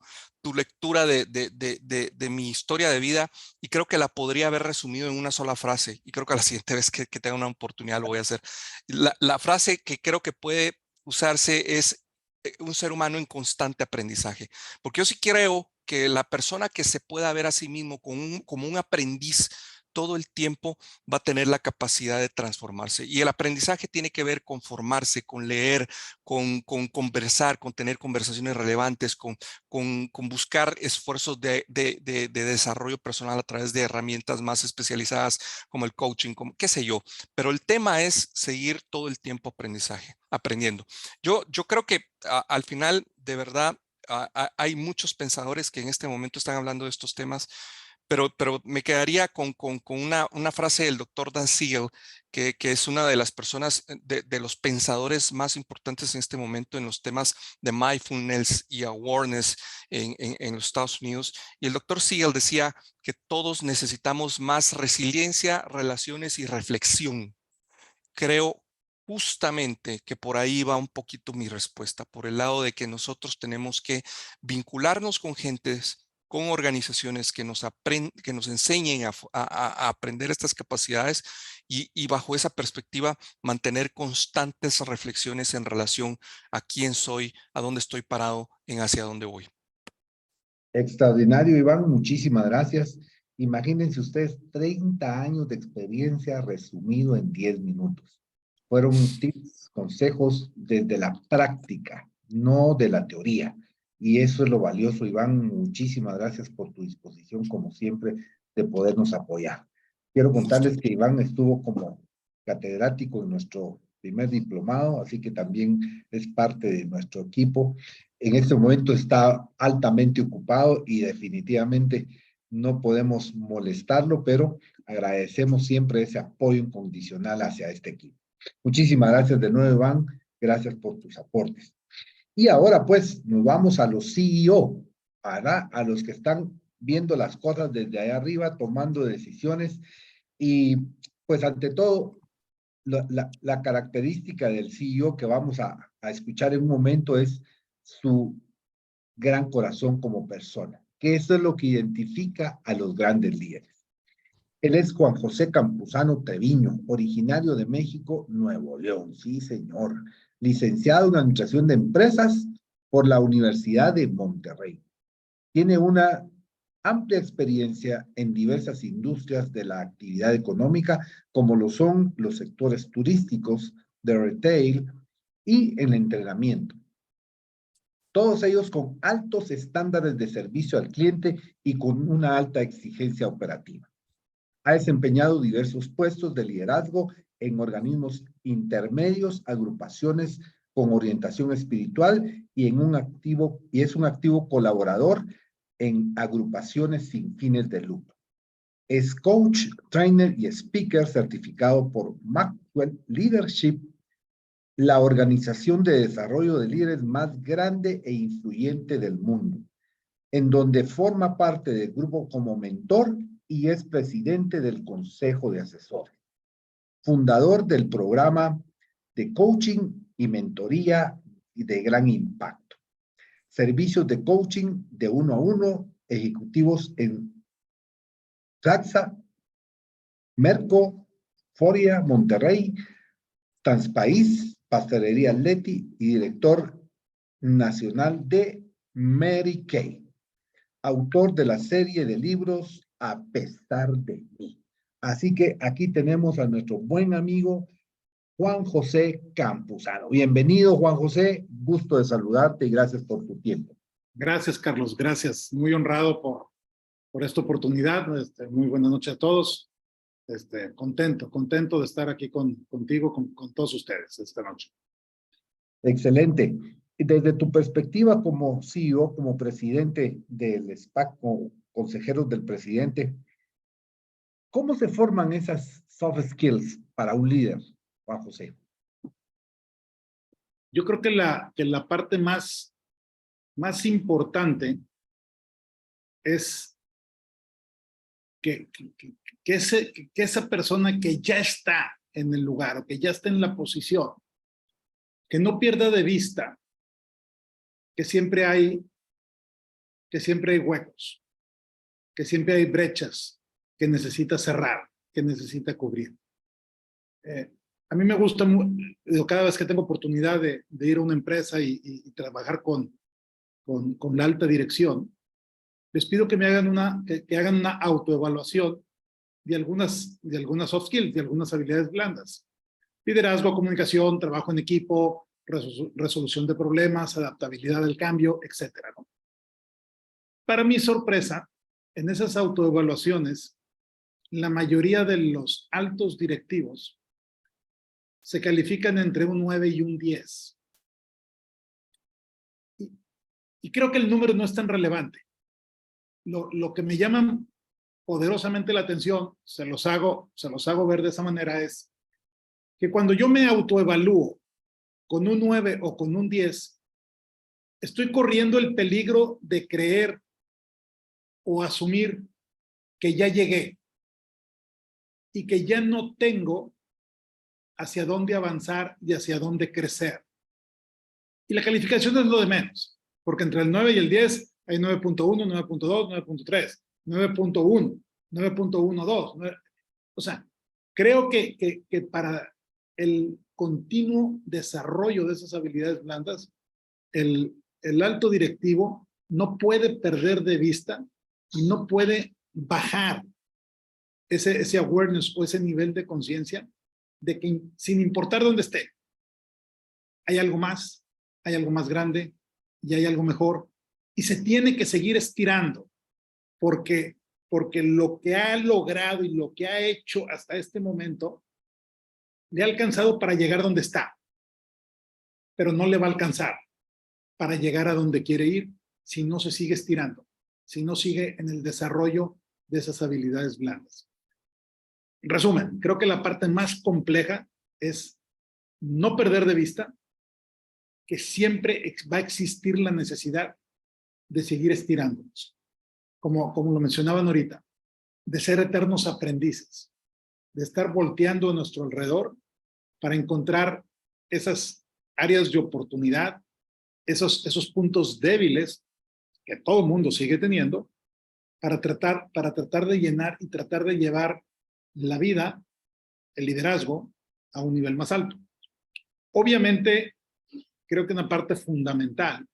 lectura de mi historia de vida y creo que la podría haber resumido en una sola frase y creo que la siguiente vez que tenga una oportunidad lo voy a hacer. La frase que creo que puede usarse es un ser humano en constante aprendizaje, porque yo sí creo que la persona que se pueda ver a sí mismo como un aprendiz todo el tiempo va a tener la capacidad de transformarse. Y el aprendizaje tiene que ver con formarse, con leer, con conversar, con tener conversaciones relevantes, con buscar esfuerzos de desarrollo personal a través de herramientas más especializadas como el coaching, como qué sé yo. Pero el tema es seguir todo el tiempo aprendiendo. Yo creo que al final, de verdad, hay muchos pensadores que en este momento están hablando de estos temas, pero me quedaría con una frase del doctor Dan Siegel, que es una de las personas, de los pensadores más importantes en este momento en los temas de mindfulness y awareness en los Estados Unidos. Y el doctor Siegel decía que todos necesitamos más resiliencia, relaciones y reflexión. Creo justamente que por ahí va un poquito mi respuesta, por el lado de que nosotros tenemos que vincularnos con gentes, con organizaciones que que nos enseñen a aprender estas capacidades y bajo esa perspectiva mantener constantes reflexiones en relación a quién soy, a dónde estoy parado, en hacia dónde voy. Extraordinario, Iván, muchísimas gracias. Imagínense ustedes 30 años de experiencia resumido en 10 minutos. Fueron tips, consejos desde la práctica, no de la teoría. Y eso es lo valioso, Iván. Muchísimas gracias por tu disposición, como siempre, de podernos apoyar. Quiero contarles que Iván estuvo como catedrático en nuestro primer diplomado, así que también es parte de nuestro equipo. En este momento está altamente ocupado y definitivamente no podemos molestarlo, pero agradecemos siempre ese apoyo incondicional hacia este equipo. Muchísimas gracias de nuevo, Iván. Gracias por tus aportes. Y ahora, pues, nos vamos a los CEO, a los que están viendo las cosas desde allá arriba, tomando decisiones. Y, pues, ante todo, la característica del CEO que vamos a escuchar en un momento es su gran corazón como persona, que eso es lo que identifica a los grandes líderes. Él es Juan José Campuzano Treviño, originario de México, Nuevo León. Sí, señor. Licenciado en Administración de Empresas por la Universidad de Monterrey. Tiene una amplia experiencia en diversas industrias de la actividad económica, como lo son los sectores turísticos, de retail y el entrenamiento. Todos ellos con altos estándares de servicio al cliente y con una alta exigencia operativa. Ha desempeñado diversos puestos de liderazgo en organismos intermedios, agrupaciones con orientación espiritual y es un activo colaborador en agrupaciones sin fines de lucro. Es coach, trainer y speaker certificado por Maxwell Leadership, la organización de desarrollo de líderes más grande e influyente del mundo, en donde forma parte del grupo como mentor y es presidente del Consejo de Asesores, fundador del programa de coaching y mentoría de gran impacto, servicios de coaching de 1 a 1, ejecutivos en Traxa, Merco, Foria, Monterrey, Transpaís, Pastelería Leti y director nacional de Mary Kay, autor de la serie de libros A pesar de mí. Así que aquí tenemos a nuestro buen amigo Juan José Campuzano. Bienvenido, Juan José. Gusto de saludarte y gracias por tu tiempo. Gracias, Carlos. Gracias. Muy honrado por esta oportunidad. Muy buena noche a todos. Contento de estar aquí contigo, con todos ustedes esta noche. Excelente. Desde tu perspectiva como CEO, como presidente del SPAC, como consejeros del presidente, ¿cómo se forman esas soft skills para un líder, Juan José? Yo creo que la parte más importante es que esa persona que ya está en el lugar o que ya está en la posición, que no pierda de vista que siempre hay huecos, que siempre hay brechas que necesita cerrar, que necesita cubrir. A mí me gusta cada vez que tengo oportunidad de ir a una empresa y trabajar con la alta dirección, les pido que me hagan que hagan una autoevaluación de algunas soft skills, de algunas habilidades blandas. Liderazgo, comunicación, trabajo en equipo, resolución de problemas, adaptabilidad al cambio, etcétera, ¿no? Para mi sorpresa, en esas autoevaluaciones, la mayoría de los altos directivos se califican entre un 9 y un 10. Y creo que el número no es tan relevante. Lo que me llama poderosamente la atención, se los hago ver de esa manera, es que cuando yo me autoevalúo con un 9 o con un 10, estoy corriendo el peligro de creer o asumir que ya llegué y que ya no tengo hacia dónde avanzar y hacia dónde crecer. Y la calificación es lo de menos, porque entre el 9 y el 10 hay 9.1, 9.2, 9.3, 9.1, 9.12. O sea, creo que para el continuo desarrollo de esas habilidades blandas, el alto directivo no puede perder de vista y no puede bajar ese awareness o ese nivel de conciencia de que sin importar dónde esté, hay algo más grande y hay algo mejor y se tiene que seguir estirando porque lo que ha logrado y lo que ha hecho hasta este momento le ha alcanzado para llegar donde está, pero no le va a alcanzar para llegar a donde quiere ir si no se sigue estirando, si no sigue en el desarrollo de esas habilidades blandas. En resumen, creo que la parte más compleja es no perder de vista que siempre va a existir la necesidad de seguir estirándonos. Como lo mencionaban ahorita, de ser eternos aprendices, de estar volteando a nuestro alrededor para encontrar esas áreas de oportunidad, esos puntos débiles que todo el mundo sigue teniendo, para tratar de llenar y tratar de llevar la vida, el liderazgo, a un nivel más alto. Obviamente, creo que una parte fundamental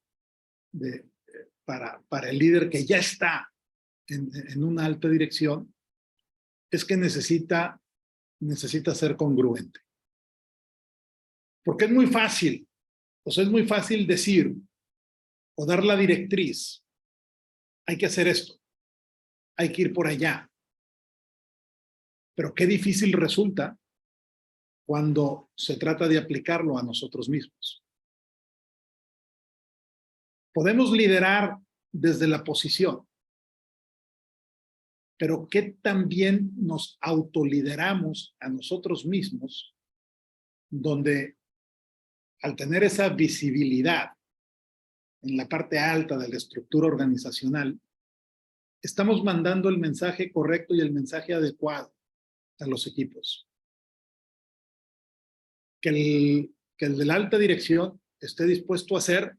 para el líder que ya está en una alta dirección es que necesita ser congruente. Porque es muy fácil decir o dar la directriz, hay que hacer esto, hay que ir por allá. Pero qué difícil resulta cuando se trata de aplicarlo a nosotros mismos. Podemos liderar desde la posición, pero ¿qué también nos autolideramos a nosotros mismos, donde al tener esa visibilidad en la parte alta de la estructura organizacional, estamos mandando el mensaje correcto y el mensaje adecuado a los equipos? Que el de la alta dirección esté dispuesto a hacer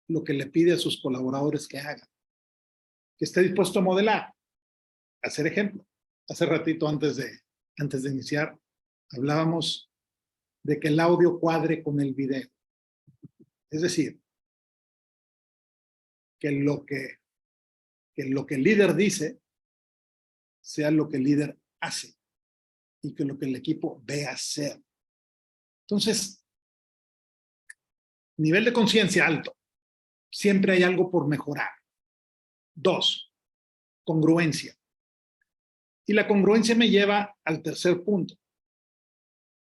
lo que le pide a sus colaboradores que hagan. Que esté dispuesto a modelar, a hacer ejemplo. Hace ratito, antes de iniciar, hablábamos de que el audio cuadre con el video. Es decir, que lo que el líder dice sea lo que el líder hace y que lo que el equipo ve hacer. Entonces, nivel de conciencia alto. Siempre hay algo por mejorar. 2, congruencia. Y la congruencia me lleva al tercer punto.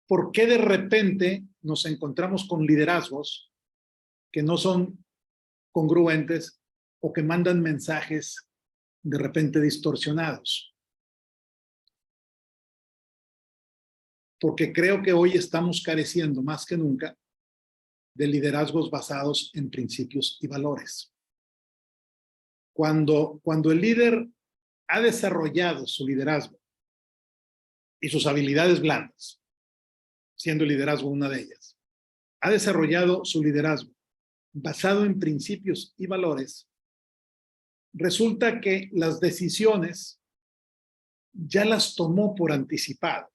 ¿Por qué de repente nos encontramos con liderazgos que no son congruentes o que mandan mensajes de repente distorsionados? Porque creo que hoy estamos careciendo más que nunca de liderazgos basados en principios y valores. Cuando el líder ha desarrollado su liderazgo y sus habilidades blandas, siendo el liderazgo una de ellas, ha desarrollado su liderazgo basado en principios y valores, resulta que las decisiones ya las tomó por anticipado.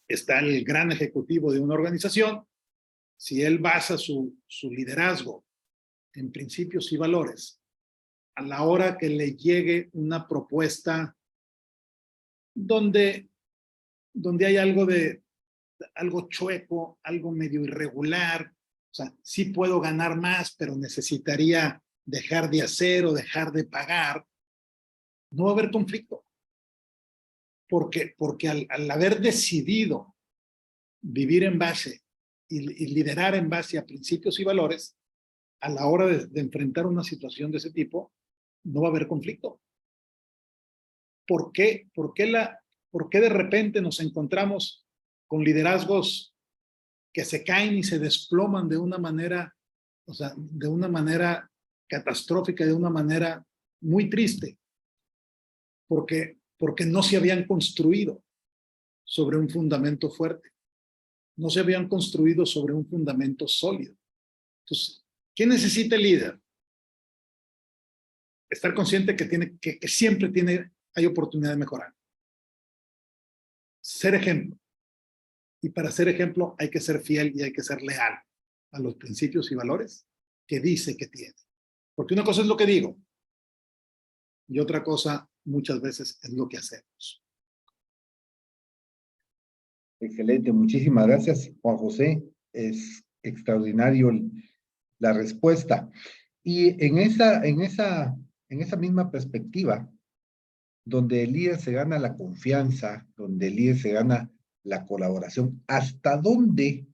Está el gran ejecutivo de una organización. Si él basa su liderazgo en principios y valores, a la hora que le llegue una propuesta donde hay algo chueco, algo medio irregular, o sea, sí puedo ganar más, pero necesitaría dejar de hacer o dejar de pagar, no va a haber conflicto. Porque al haber decidido vivir en base y liderar en base a principios y valores, a la hora de enfrentar una situación de ese tipo, no va a haber conflicto. ¿Por qué de repente nos encontramos con liderazgos que se caen y se desploman de una manera, o sea, de una manera catastrófica, de una manera muy triste? Porque no se habían construido sobre un fundamento fuerte. No se habían construido sobre un fundamento sólido. Entonces, ¿qué necesita el líder? Estar consciente que siempre hay oportunidad de mejorar. Ser ejemplo. Y para ser ejemplo hay que ser fiel y hay que ser leal a los principios y valores que dice que tiene. Porque una cosa es lo que digo. y otra cosa muchas veces es lo que hacemos. Excelente, muchísimas gracias, Juan José. Es extraordinario la respuesta. Y en esa misma perspectiva, donde el líder se gana la confianza, donde el líder se gana la colaboración, ¿hasta dónde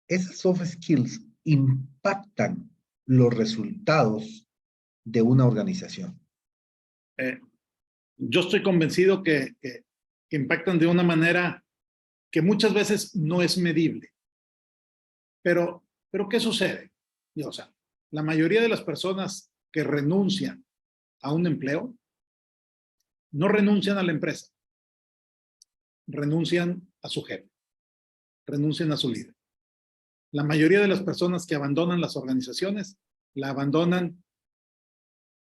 esas soft skills impactan los resultados de una organización? Yo estoy convencido que impactan de una manera que muchas veces no es medible. Pero ¿qué sucede? O sea, la mayoría de las personas que renuncian a un empleo no renuncian a la empresa, renuncian a su jefe, renuncian a su líder. La mayoría de las personas que abandonan las organizaciones la abandonan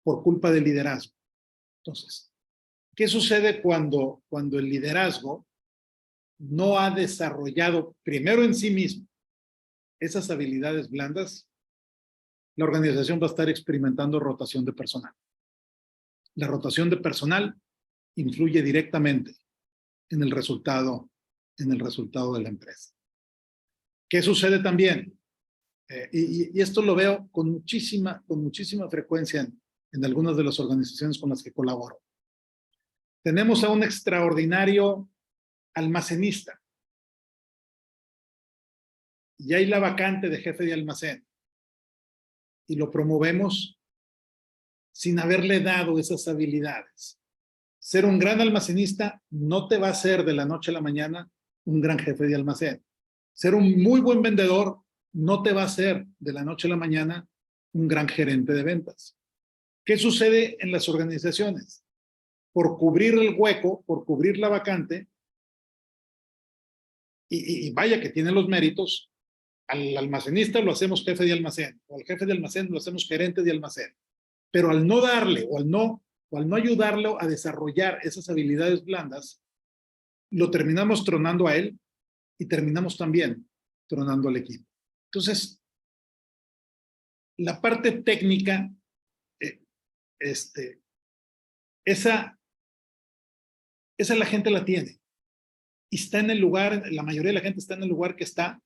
por culpa del liderazgo. Entonces, ¿qué sucede cuando el liderazgo no ha desarrollado primero en sí mismo esas habilidades blandas? La organización va a estar experimentando rotación de personal. La rotación de personal influye directamente en el resultado de la empresa. ¿Qué sucede también? Y esto lo veo con muchísima frecuencia en algunas de las organizaciones con las que colaboro. Tenemos a un extraordinario almacenista y hay la vacante de jefe de almacén y lo promovemos sin haberle dado esas habilidades. Ser un gran almacenista no te va a hacer de la noche a la mañana un gran jefe de almacén. Ser un muy buen vendedor no te va a hacer de la noche a la mañana un gran gerente de ventas. ¿Qué sucede en las organizaciones? Por cubrir el hueco, por cubrir la vacante, y vaya que tiene los méritos, al almacenista lo hacemos jefe de almacén, o al jefe de almacén lo hacemos gerente de almacén. Pero al no darle o al no ayudarlo a desarrollar esas habilidades blandas, lo terminamos tronando a él y terminamos también tronando al equipo. Entonces, la parte técnica, esa la gente la tiene. Y está en el lugar, la mayoría de la gente está en el lugar que está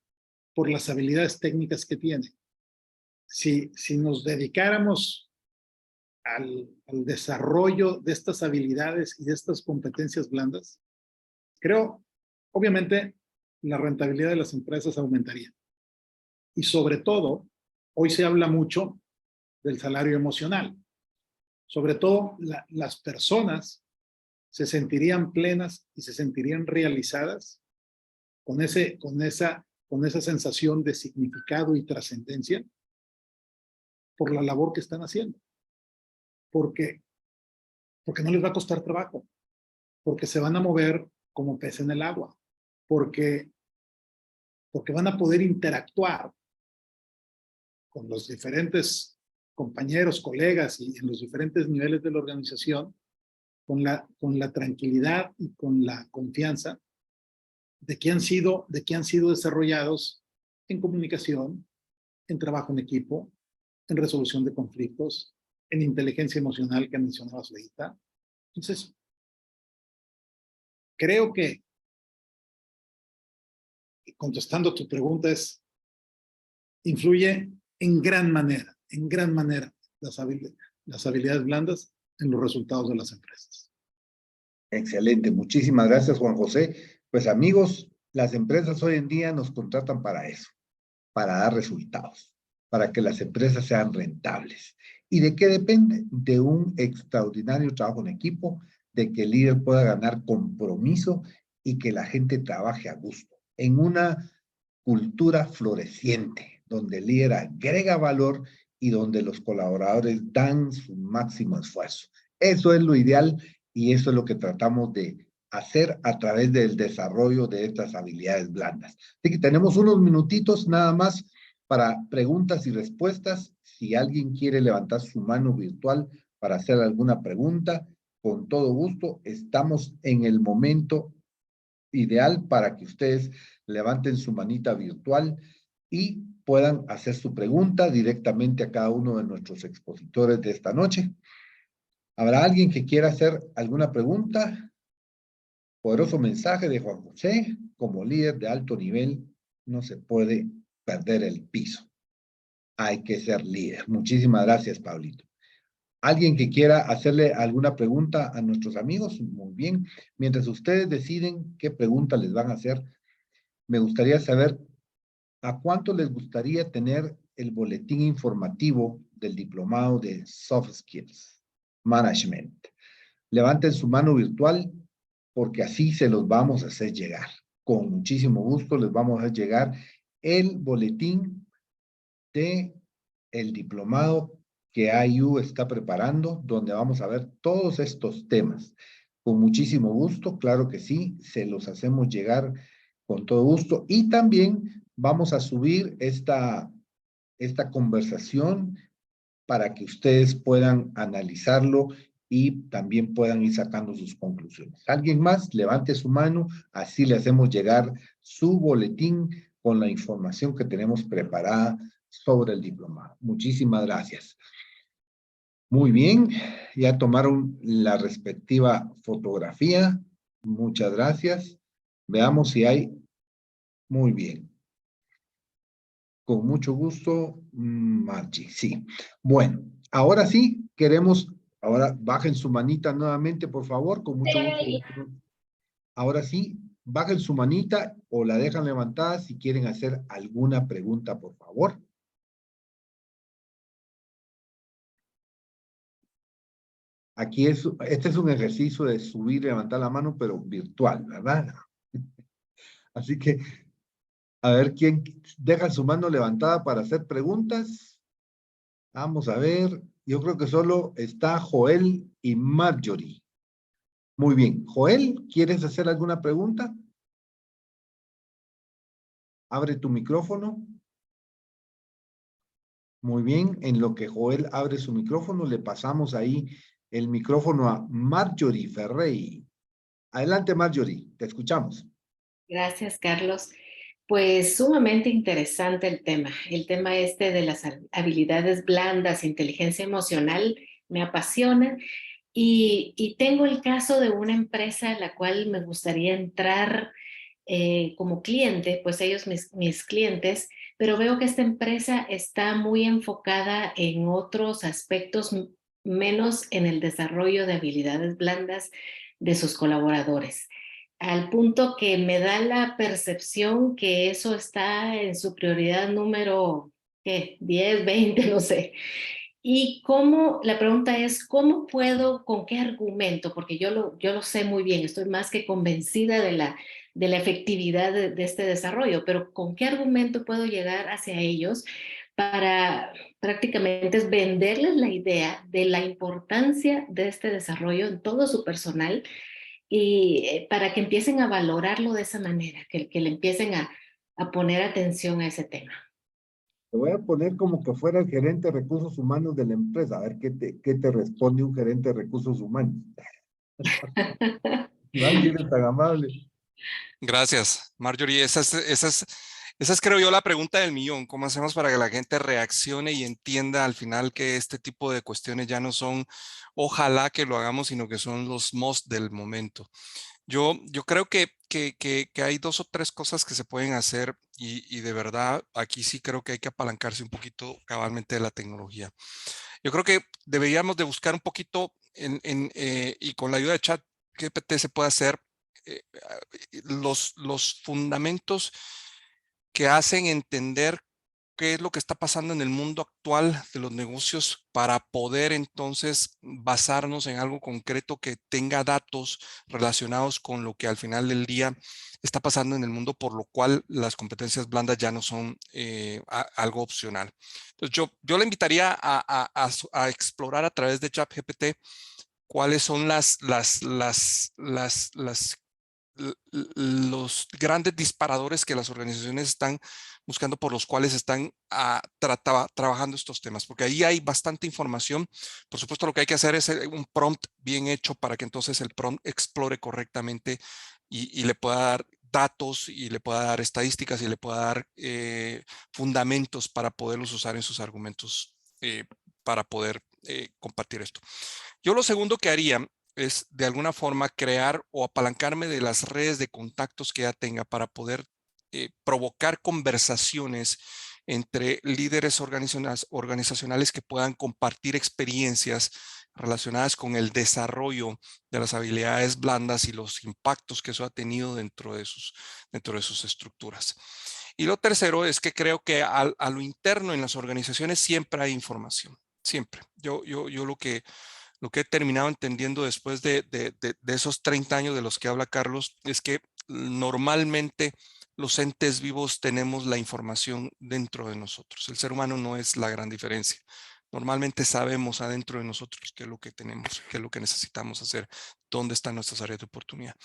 por las habilidades técnicas que tiene. Si nos dedicáramos al desarrollo de estas habilidades y de estas competencias blandas, creo, obviamente, la rentabilidad de las empresas aumentaría. Y sobre todo, hoy se habla mucho del salario emocional. Sobre todo, las personas se sentirían plenas y se sentirían realizadas con esa sensación de significado y trascendencia por la labor que están haciendo. Porque no les va a costar trabajo, porque se van a mover como pez en el agua, porque van a poder interactuar con los diferentes compañeros, colegas y en los diferentes niveles de la organización con la tranquilidad y con la confianza de que han sido desarrollados en comunicación, en trabajo en equipo, en resolución de conflictos, en inteligencia emocional que mencionabas ahorita. Entonces, creo que, contestando tu pregunta, influye en gran manera las habilidades blandas en los resultados de las empresas. Excelente, muchísimas gracias, Juan José. Pues amigos, las empresas hoy en día nos contratan para eso, para dar resultados, para que las empresas sean rentables. ¿Y de qué depende? De un extraordinario trabajo en equipo, de que el líder pueda ganar compromiso y que la gente trabaje a gusto, en una cultura floreciente, donde el líder agrega valor y donde los colaboradores dan su máximo esfuerzo. Eso es lo ideal y eso es lo que tratamos de hacer a través del desarrollo de estas habilidades blandas. Así que tenemos unos minutitos nada más para preguntas y respuestas. Si alguien quiere levantar su mano virtual para hacer alguna pregunta, con todo gusto, estamos en el momento ideal para que ustedes levanten su manita virtual y puedan hacer su pregunta directamente a cada uno de nuestros expositores de esta noche. ¿Habrá alguien que quiera hacer alguna pregunta? Poderoso mensaje de Juan José. Como líder de alto nivel, no se puede perder el piso. Hay que ser líder. Muchísimas gracias, Pablito. ¿Alguien que quiera hacerle alguna pregunta a nuestros amigos? Muy bien. Mientras ustedes deciden qué pregunta les van a hacer, me gustaría saber a cuánto les gustaría tener el boletín informativo del diplomado de Soft Skills Management. Levanten su mano virtual porque así se los vamos a hacer llegar. Con muchísimo gusto les vamos a hacer llegar el boletín de el diplomado que IU está preparando, donde vamos a ver todos estos temas. Con muchísimo gusto, claro que sí, se los hacemos llegar con todo gusto. Y también vamos a subir esta conversación para que ustedes puedan analizarlo y también puedan ir sacando sus conclusiones. ¿Alguien más? Levante su mano, así le hacemos llegar su boletín con la información que tenemos preparada sobre el diplomado. Muchísimas gracias. Muy bien, ya tomaron la respectiva fotografía. Muchas gracias. Veamos si hay. Muy bien. Con mucho gusto, Margie, sí. Bueno, ahora sí, ahora bajen su manita nuevamente, por favor, con mucho gusto. Ahora sí, bajen su manita o la dejan levantada si quieren hacer alguna pregunta, por favor. Aquí este es un ejercicio de subir y levantar la mano, pero virtual, ¿verdad? Así que, a ver quién deja su mano levantada para hacer preguntas. Vamos a ver, yo creo que solo está Joel y Marjorie. Muy bien. Joel, ¿quieres hacer alguna pregunta? Abre tu micrófono. Muy bien. En lo que Joel abre su micrófono, le pasamos ahí el micrófono a Marjorie Ferrey. Adelante, Marjorie, te escuchamos. Gracias, Carlos. Pues sumamente interesante el tema este de las habilidades blandas, inteligencia emocional, me apasiona. Y tengo el caso de una empresa a la cual me gustaría entrar como cliente, pues ellos mis clientes, pero veo que esta empresa está muy enfocada en otros aspectos, menos en el desarrollo de habilidades blandas de sus colaboradores, al punto que me da la percepción que eso está en su prioridad número, ¿qué? 10, 20, no sé. Y la pregunta es, ¿cómo puedo, con qué argumento? Porque yo lo sé muy bien, estoy más que convencida de la efectividad de este desarrollo, pero ¿con qué argumento puedo llegar hacia ellos para prácticamente venderles la idea de la importancia de este desarrollo en todo su personal y para que empiecen a valorarlo de esa manera, que le empiecen a poner atención a ese tema? Te voy a poner como que fuera el gerente de recursos humanos de la empresa, a ver qué te responde un gerente de recursos humanos. Iván, si eres tan amable. Gracias, Marjorie. Esa es, creo yo, la pregunta del millón. ¿Cómo hacemos para que la gente reaccione y entienda al final que este tipo de cuestiones ya no son ojalá que lo hagamos, sino que son los must del momento? Yo creo que hay dos o tres cosas que se pueden hacer y de verdad aquí sí creo que hay que apalancarse un poquito cabalmente de la tecnología. Yo creo que deberíamos de buscar un poquito y con la ayuda de ChatGPT se puede hacer los fundamentos que hacen entender qué es lo que está pasando en el mundo actual de los negocios para poder entonces basarnos en algo concreto que tenga datos relacionados con lo que al final del día está pasando en el mundo, por lo cual las competencias blandas ya no son algo opcional. Entonces yo le invitaría a explorar a través de ChatGPT cuáles son los grandes disparadores que las organizaciones están buscando, por los cuales están trabajando estos temas, porque ahí hay bastante información. Por supuesto, lo que hay que hacer es un prompt bien hecho para que entonces el prompt explore correctamente y le pueda dar datos y le pueda dar estadísticas y le pueda dar fundamentos para poderlos usar en sus argumentos para poder compartir esto. Yo lo segundo que haría es de alguna forma crear o apalancarme de las redes de contactos que ya tenga para poder provocar conversaciones entre líderes organizacionales que puedan compartir experiencias relacionadas con el desarrollo de las habilidades blandas y los impactos que eso ha tenido dentro de sus estructuras. Y lo tercero es que creo que a lo interno en las organizaciones siempre hay información, siempre. Yo lo que he terminado entendiendo después de esos 30 años de los que habla Carlos es que normalmente los entes vivos tenemos la información dentro de nosotros. El ser humano no es la gran diferencia. Normalmente sabemos adentro de nosotros qué es lo que tenemos, qué es lo que necesitamos hacer, dónde están nuestras áreas de oportunidad.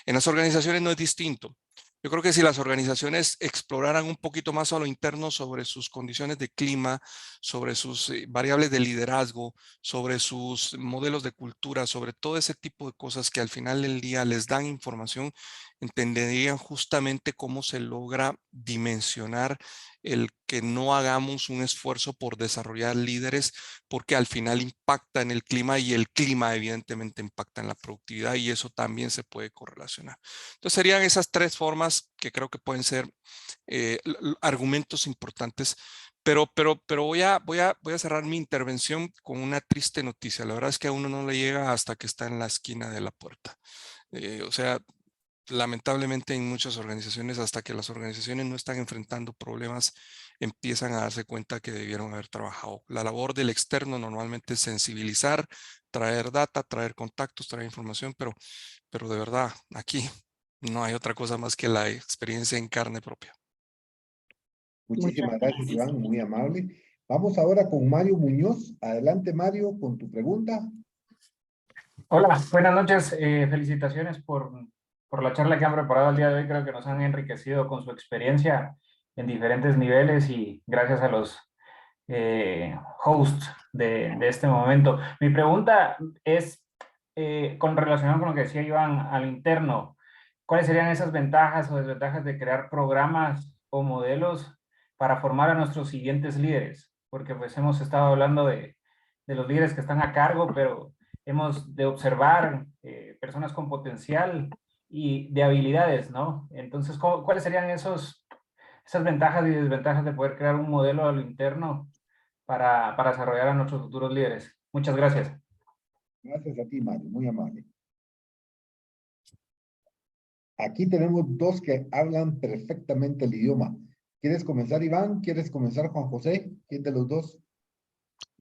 En las organizaciones no es distinto. Yo creo que si las organizaciones exploraran un poquito más a lo interno sobre sus condiciones de clima, sobre sus variables de liderazgo, sobre sus modelos de cultura, sobre todo ese tipo de cosas que al final del día les dan información, entenderían justamente cómo se logra dimensionar el que no hagamos un esfuerzo por desarrollar líderes, porque al final impacta en el clima y el clima evidentemente impacta en la productividad y eso también se puede correlacionar. Entonces serían esas tres formas que creo que pueden ser argumentos importantes, pero voy a cerrar mi intervención con una triste noticia. La verdad es que a uno no le llega hasta que está en la esquina de la puerta. O sea, lamentablemente en muchas organizaciones, hasta que las organizaciones no están enfrentando problemas, empiezan a darse cuenta que debieron haber trabajado. La labor del externo normalmente es sensibilizar, traer data, traer contactos, traer información, pero de verdad, aquí no hay otra cosa más que la experiencia en carne propia. Muchísimas gracias, Iván, muy amable. Vamos ahora con Mario Muñoz. Adelante, Mario, con tu pregunta. Hola, buenas noches. Felicitaciones por la charla que han preparado el día de hoy. Creo que nos han enriquecido con su experiencia en diferentes niveles y gracias a los hosts de este momento. Mi pregunta es con relación con lo que decía Iván al interno. ¿Cuáles serían esas ventajas o desventajas de crear programas o modelos para formar a nuestros siguientes líderes? Porque pues hemos estado hablando de los líderes que están a cargo, pero hemos de observar personas con potencial y de habilidades, ¿no? Entonces, ¿cuáles serían esas ventajas y desventajas de poder crear un modelo a lo interno para desarrollar a nuestros futuros líderes? Muchas gracias. Gracias a ti, Mario, muy amable. Aquí tenemos dos que hablan perfectamente el idioma. ¿Quieres comenzar, Iván? ¿Quieres comenzar, Juan José? ¿Quién de los dos?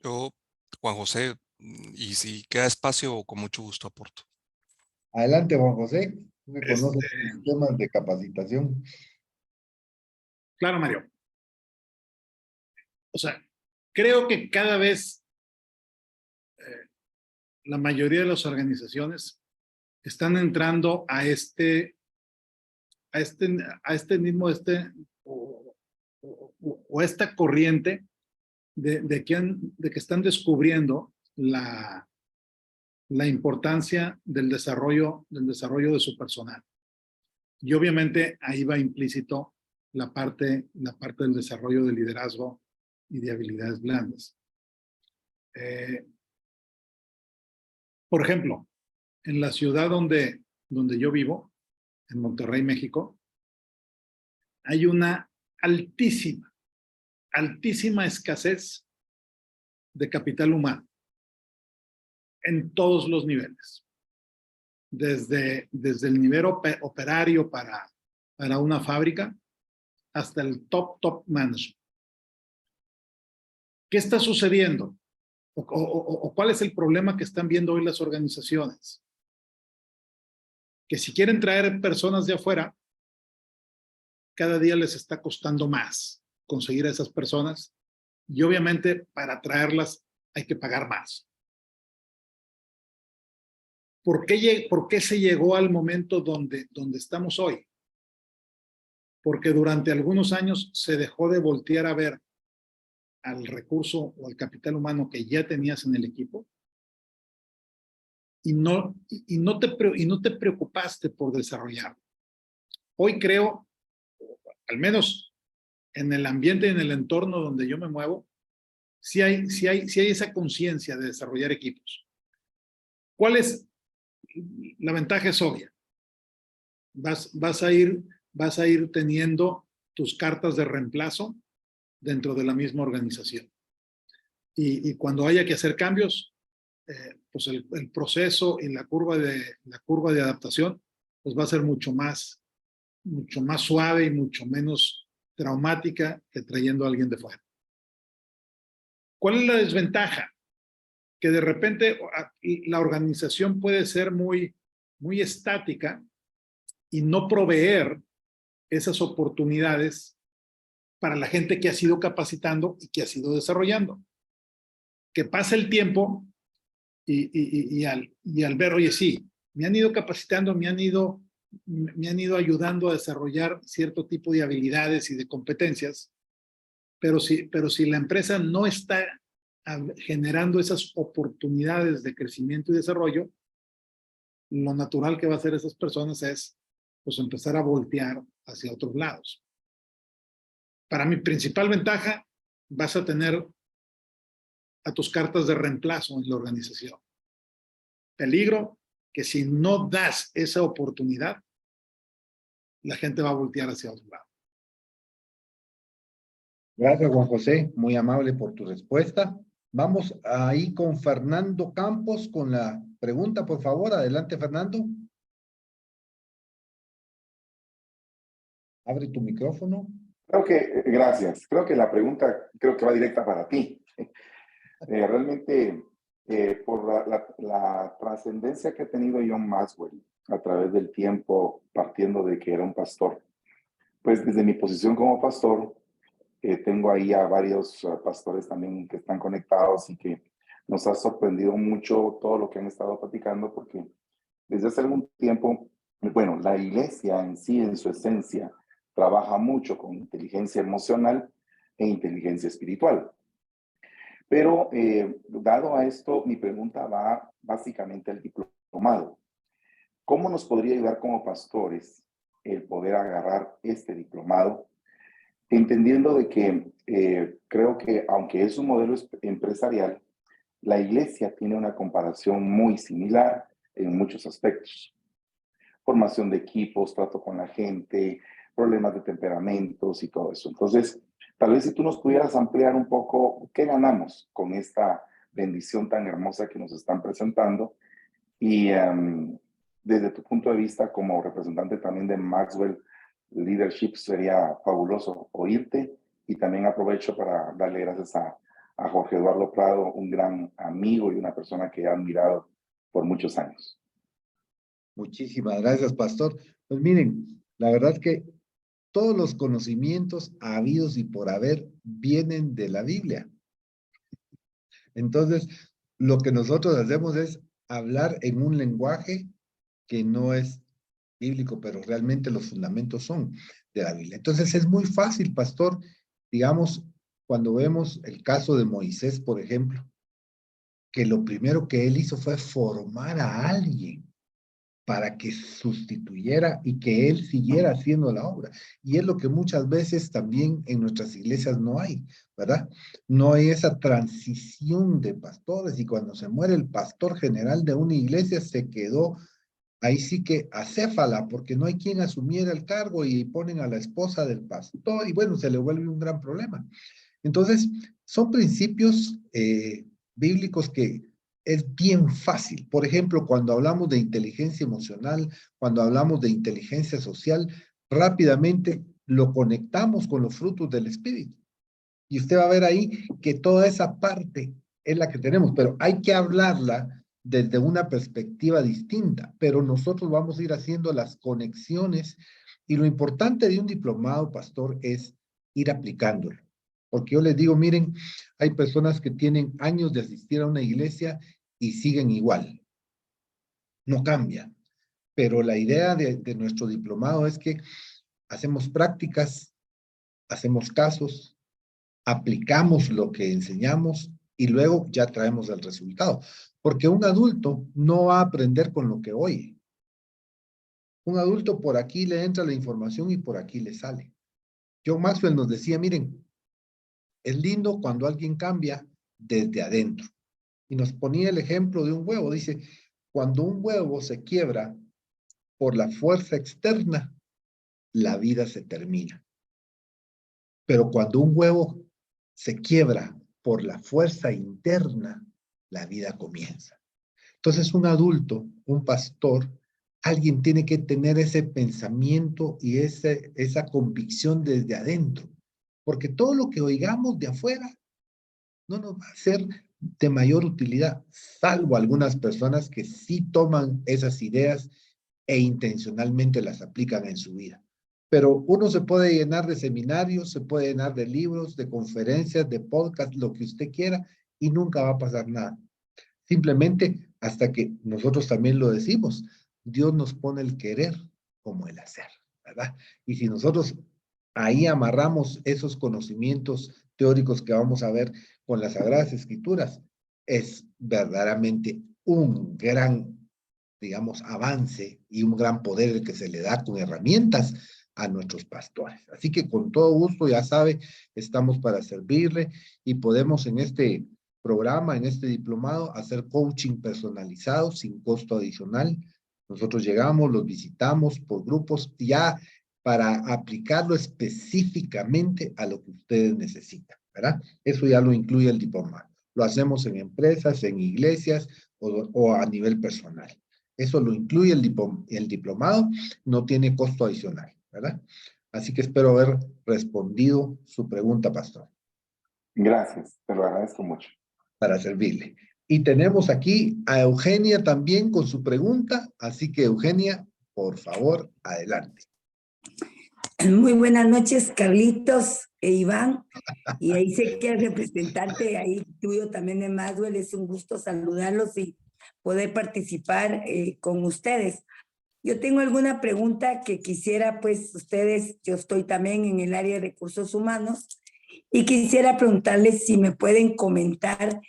Yo, Juan José, y si queda espacio, con mucho gusto aporto. Adelante, Juan José. Tú que conoces los temas de capacitación. Claro, Mario. O sea, creo que cada vez la mayoría de las organizaciones están entrando a este mismo, o esta corriente de que están descubriendo la importancia del desarrollo de su personal. Y obviamente ahí va implícito la parte del desarrollo de liderazgo y de habilidades blandas. Por ejemplo, en la ciudad donde yo vivo, en Monterrey, México, hay una altísima escasez de capital humano en todos los niveles. Desde el nivel operario para una fábrica hasta el top management. ¿Qué está sucediendo? ¿O cuál es el problema que están viendo hoy las organizaciones? Que si quieren traer personas de afuera, cada día les está costando más conseguir a esas personas y obviamente para traerlas hay que pagar más. ¿Por qué se llegó al momento donde estamos hoy? Porque durante algunos años se dejó de voltear a ver al recurso o al capital humano que ya tenías en el equipo y no te preocupaste por desarrollarlo. Hoy creo, al menos en el ambiente y en el entorno donde yo me muevo, sí hay esa conciencia de desarrollar equipos. ¿Cuál es? La ventaja es obvia. Vas a ir teniendo tus cartas de reemplazo dentro de la misma organización. Y cuando haya que hacer cambios, pues el proceso y la curva de adaptación pues va a ser mucho más suave y mucho menos traumática que trayendo a alguien de fuera. ¿Cuál es la desventaja? Que de repente la organización puede ser muy estática y no proveer esas oportunidades para la gente que ha sido capacitando y que ha sido desarrollando. Que pasa el tiempo y al ver, oye, sí, me han ido capacitando, me han ido ayudando a desarrollar cierto tipo de habilidades y de competencias, pero si la empresa no está generando esas oportunidades de crecimiento y desarrollo, lo natural que va a hacer esas personas es pues empezar a voltear hacia otros lados. Para mi principal ventaja, vas a tener a tus cartas de reemplazo en la organización. Peligro que si no das esa oportunidad, la gente va a voltear hacia otro lado. Gracias, Juan José, muy amable por tu respuesta. Vamos ahí con Fernando Campos con la pregunta, por favor. Adelante, Fernando. Abre tu micrófono. Gracias. Creo que la pregunta va directa para ti. Realmente, por la trascendencia que ha tenido John Maxwell a través del tiempo, partiendo de que era un pastor, pues desde mi posición como pastor, tengo ahí a varios pastores también que están conectados y que nos ha sorprendido mucho todo lo que han estado platicando, porque desde hace algún tiempo, bueno, la iglesia en sí, en su esencia, trabaja mucho con inteligencia emocional e inteligencia espiritual. Pero dado a esto, mi pregunta va básicamente al diplomado. ¿Cómo nos podría ayudar como pastores el poder agarrar este diplomado? Entendiendo de que creo que aunque es un modelo empresarial, la iglesia tiene una comparación muy similar en muchos aspectos. Formación de equipos, trato con la gente, problemas de temperamentos y todo eso. Entonces, tal vez si tú nos pudieras ampliar un poco, ¿qué ganamos con esta bendición tan hermosa que nos están presentando? Y desde tu punto de vista como representante también de Maxwell Leadership, sería fabuloso oírte, y también aprovecho para darle gracias a Jorge Eduardo Prado, un gran amigo y una persona que he admirado por muchos años. Muchísimas gracias, pastor. Pues miren, la verdad es que todos los conocimientos habidos y por haber vienen de la Biblia. Entonces, lo que nosotros hacemos es hablar en un lenguaje que no es bíblico, pero realmente los fundamentos son de la Biblia. Entonces, es muy fácil, pastor, digamos, cuando vemos el caso de Moisés, por ejemplo, que lo primero que él hizo fue formar a alguien para que sustituyera y que él siguiera haciendo la obra. Y es lo que muchas veces también en nuestras iglesias no hay, ¿verdad? No hay esa transición de pastores, y cuando se muere el pastor general de una iglesia se quedó ahí sí que acéfala, porque no hay quien asumiera el cargo y ponen a la esposa del pastor y bueno, se le vuelve un gran problema. Entonces, son principios bíblicos que es bien fácil. Por ejemplo, cuando hablamos de inteligencia emocional, cuando hablamos de inteligencia social, rápidamente lo conectamos con los frutos del Espíritu. Y usted va a ver ahí que toda esa parte es la que tenemos, pero hay que hablarla desde una perspectiva distinta, pero nosotros vamos a ir haciendo las conexiones, y lo importante de un diplomado, pastor, es ir aplicándolo. Porque yo les digo, miren, hay personas que tienen años de asistir a una iglesia y siguen igual. No cambian. Pero la idea de nuestro diplomado es que hacemos prácticas, hacemos casos, aplicamos lo que enseñamos y luego ya traemos el resultado. Porque un adulto no va a aprender con lo que oye. Un adulto por aquí le entra la información y por aquí le sale. John Maxwell nos decía, miren, Es lindo cuando alguien cambia desde adentro. Y nos ponía el ejemplo de un huevo. Dice, cuando un huevo se quiebra por la fuerza externa, la vida se termina. Pero cuando un huevo se quiebra por la fuerza interna, la vida comienza. Entonces, un adulto, un pastor, alguien tiene que tener ese pensamiento y esa convicción desde adentro. Porque todo lo que oigamos de afuera no nos va a ser de mayor utilidad, salvo algunas personas que sí toman esas ideas e intencionalmente las aplican en su vida. Pero uno se puede llenar de seminarios, se puede llenar de libros, de conferencias, de podcasts, lo que usted quiera, y nunca va a pasar nada. Simplemente hasta que nosotros también lo decimos, Dios nos pone el querer como el hacer, ¿verdad? Y si nosotros ahí amarramos esos conocimientos teóricos que vamos a ver con las Sagradas Escrituras, es verdaderamente un gran, digamos, avance y un gran poder el que se le da con herramientas a nuestros pastores. Así que con todo gusto, ya sabe, estamos para servirle y podemos en este programa, en este diplomado, hacer coaching personalizado sin costo adicional. Nosotros llegamos, los visitamos por grupos, ya para aplicarlo específicamente a lo que ustedes necesitan, ¿verdad? Eso ya lo incluye el diplomado. Lo hacemos en empresas, en iglesias o a nivel personal. Eso lo incluye el diplomado, no tiene costo adicional, ¿verdad? Así que espero haber respondido su pregunta, pastor. Gracias, te lo agradezco mucho. Para servirle. Y tenemos aquí a Eugenia también con su pregunta, así que Eugenia, por favor, adelante. Muy buenas noches, Carlitos e Iván. Y ahí sé que el representante ahí tuyo también de Maswell, es un gusto saludarlos y poder participar con ustedes. Yo tengo alguna pregunta que quisiera, pues, ustedes, yo estoy también en el área de recursos humanos, y quisiera preguntarles si me pueden comentar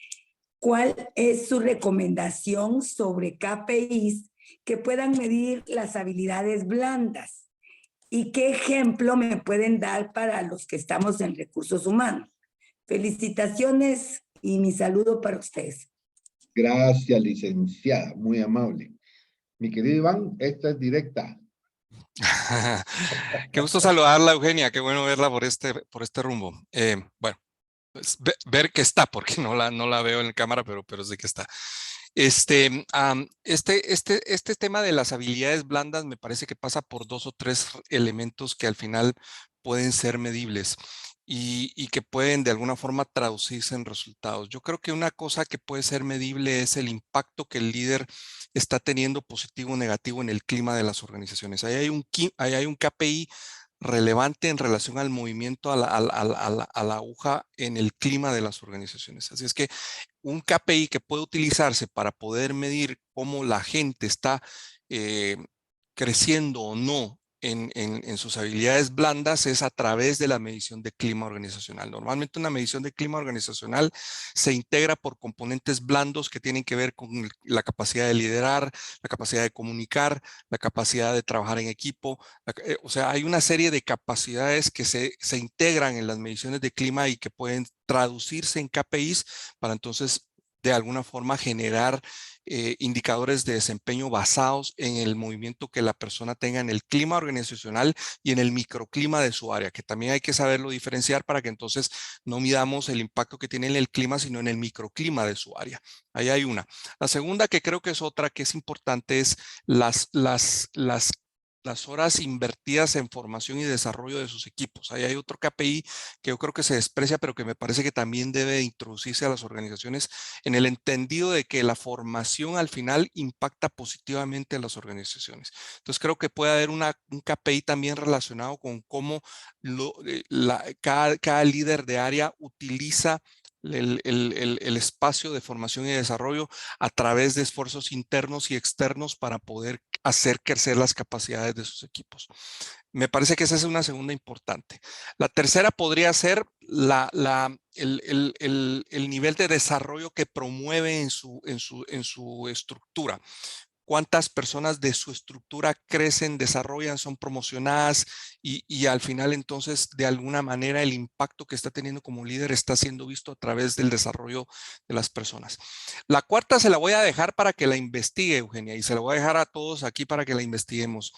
cuál es su recomendación sobre KPIs que puedan medir las habilidades blandas. ¿Y qué ejemplo me pueden dar para los que estamos en recursos humanos? Felicitaciones y mi saludo para ustedes. Gracias, licenciada, muy amable. Mi querido Iván, esta es directa. Qué gusto saludarla, Eugenia, qué bueno verla por este rumbo. Bueno, pues ver que está, porque no la veo en la cámara, pero sí que está. Este tema de las habilidades blandas me parece que pasa por 2 o 3 elementos que al final pueden ser medibles y que pueden de alguna forma traducirse en resultados. Yo creo que una cosa que puede ser medible es el impacto que el líder está teniendo, positivo o negativo, en el clima de las organizaciones. Ahí hay un KPI relevante en relación al movimiento a la aguja en el clima de las organizaciones. Así es que un KPI que puede utilizarse para poder medir cómo la gente está creciendo o no en sus habilidades blandas es a través de la medición de clima organizacional. Normalmente una medición de clima organizacional se integra por componentes blandos que tienen que ver con la capacidad de liderar, la capacidad de comunicar, la capacidad de trabajar en equipo. O sea, hay una serie de capacidades que se integran en las mediciones de clima y que pueden traducirse en KPIs para entonces de alguna forma generar indicadores de desempeño basados en el movimiento que la persona tenga en el clima organizacional y en el microclima de su área, que también hay que saberlo diferenciar para que entonces no midamos el impacto que tiene en el clima, sino en el microclima de su área. Ahí hay una. La segunda, que creo que es otra que es importante, es las horas invertidas en formación y desarrollo de sus equipos. Ahí hay otro KPI que yo creo que se desprecia, pero que me parece que también debe introducirse a las organizaciones en el entendido de que la formación al final impacta positivamente a las organizaciones. Entonces creo que puede haber un KPI también relacionado con cómo cada líder de área utiliza el espacio de formación y desarrollo a través de esfuerzos internos y externos para poder hacer crecer las capacidades de sus equipos. Me parece que esa es una segunda importante. La tercera podría ser el nivel de desarrollo que promueve en su estructura. cuántas personas de su estructura crecen, desarrollan, son promocionadas y al final entonces de alguna manera el impacto que está teniendo como líder está siendo visto a través del desarrollo de las personas. La cuarta se la voy a dejar para que la investigue, Eugenia, y se la voy a dejar a todos aquí para que la investiguemos.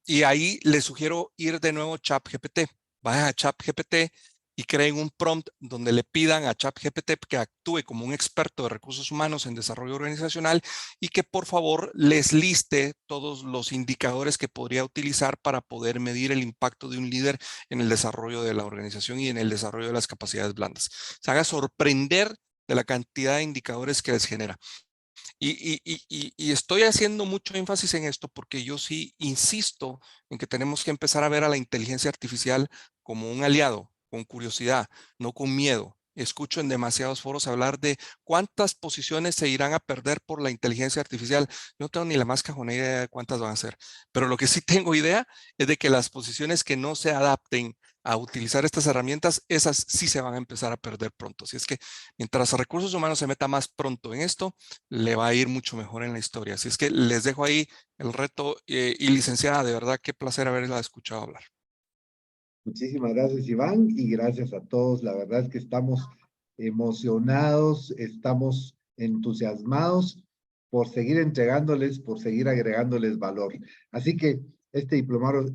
Y ahí les sugiero ir de nuevo a ChatGPT. Vayan a ChatGPT y creen un prompt donde le pidan a ChatGPT que actúe como un experto de recursos humanos en desarrollo organizacional y que por favor les liste todos los indicadores que podría utilizar para poder medir el impacto de un líder en el desarrollo de la organización y en el desarrollo de las capacidades blandas. Se haga sorprender de la cantidad de indicadores que les genera. Y estoy haciendo mucho énfasis en esto porque yo sí insisto en que tenemos que empezar a ver a la inteligencia artificial como un aliado, con curiosidad, no con miedo. Escucho en demasiados foros hablar de cuántas posiciones se irán a perder por la inteligencia artificial. No tengo ni la más cajonera idea de cuántas van a ser, pero lo que sí tengo idea es de que las posiciones que no se adapten a utilizar estas herramientas, esas sí se van a empezar a perder pronto. Así es que mientras recursos humanos se meta más pronto en esto, le va a ir mucho mejor en la historia. Así es que les dejo ahí el reto y licenciada, de verdad, qué placer haberla escuchado hablar. Muchísimas gracias, Iván, y gracias a todos. La verdad es que estamos emocionados, estamos entusiasmados por seguir entregándoles, por seguir agregándoles valor. Así que este diplomado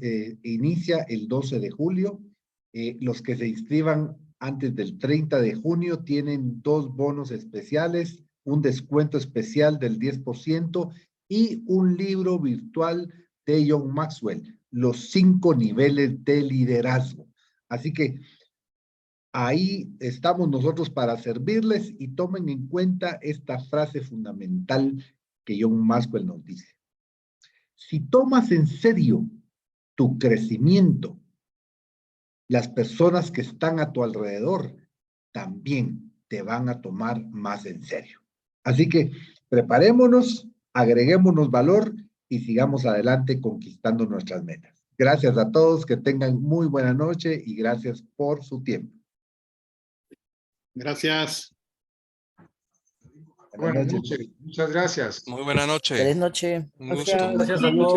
inicia el 12 de julio. Los que se inscriban antes del 30 de junio tienen 2 bonos especiales, un descuento especial del 10% y un libro virtual de John Maxwell, Los 5 niveles de liderazgo. Así que ahí estamos nosotros para servirles y tomen en cuenta esta frase fundamental que John Maxwell nos dice. Si tomas en serio tu crecimiento, las personas que están a tu alrededor también te van a tomar más en serio. Así que preparémonos, agreguémonos valor y sigamos adelante conquistando nuestras metas. Gracias a todos, que tengan muy buena noche y gracias por su tiempo. Gracias. Buenas noches. Muchas gracias. Muy buena noche. Feliz noche. Un gusto. Gracias. Gracias a todos.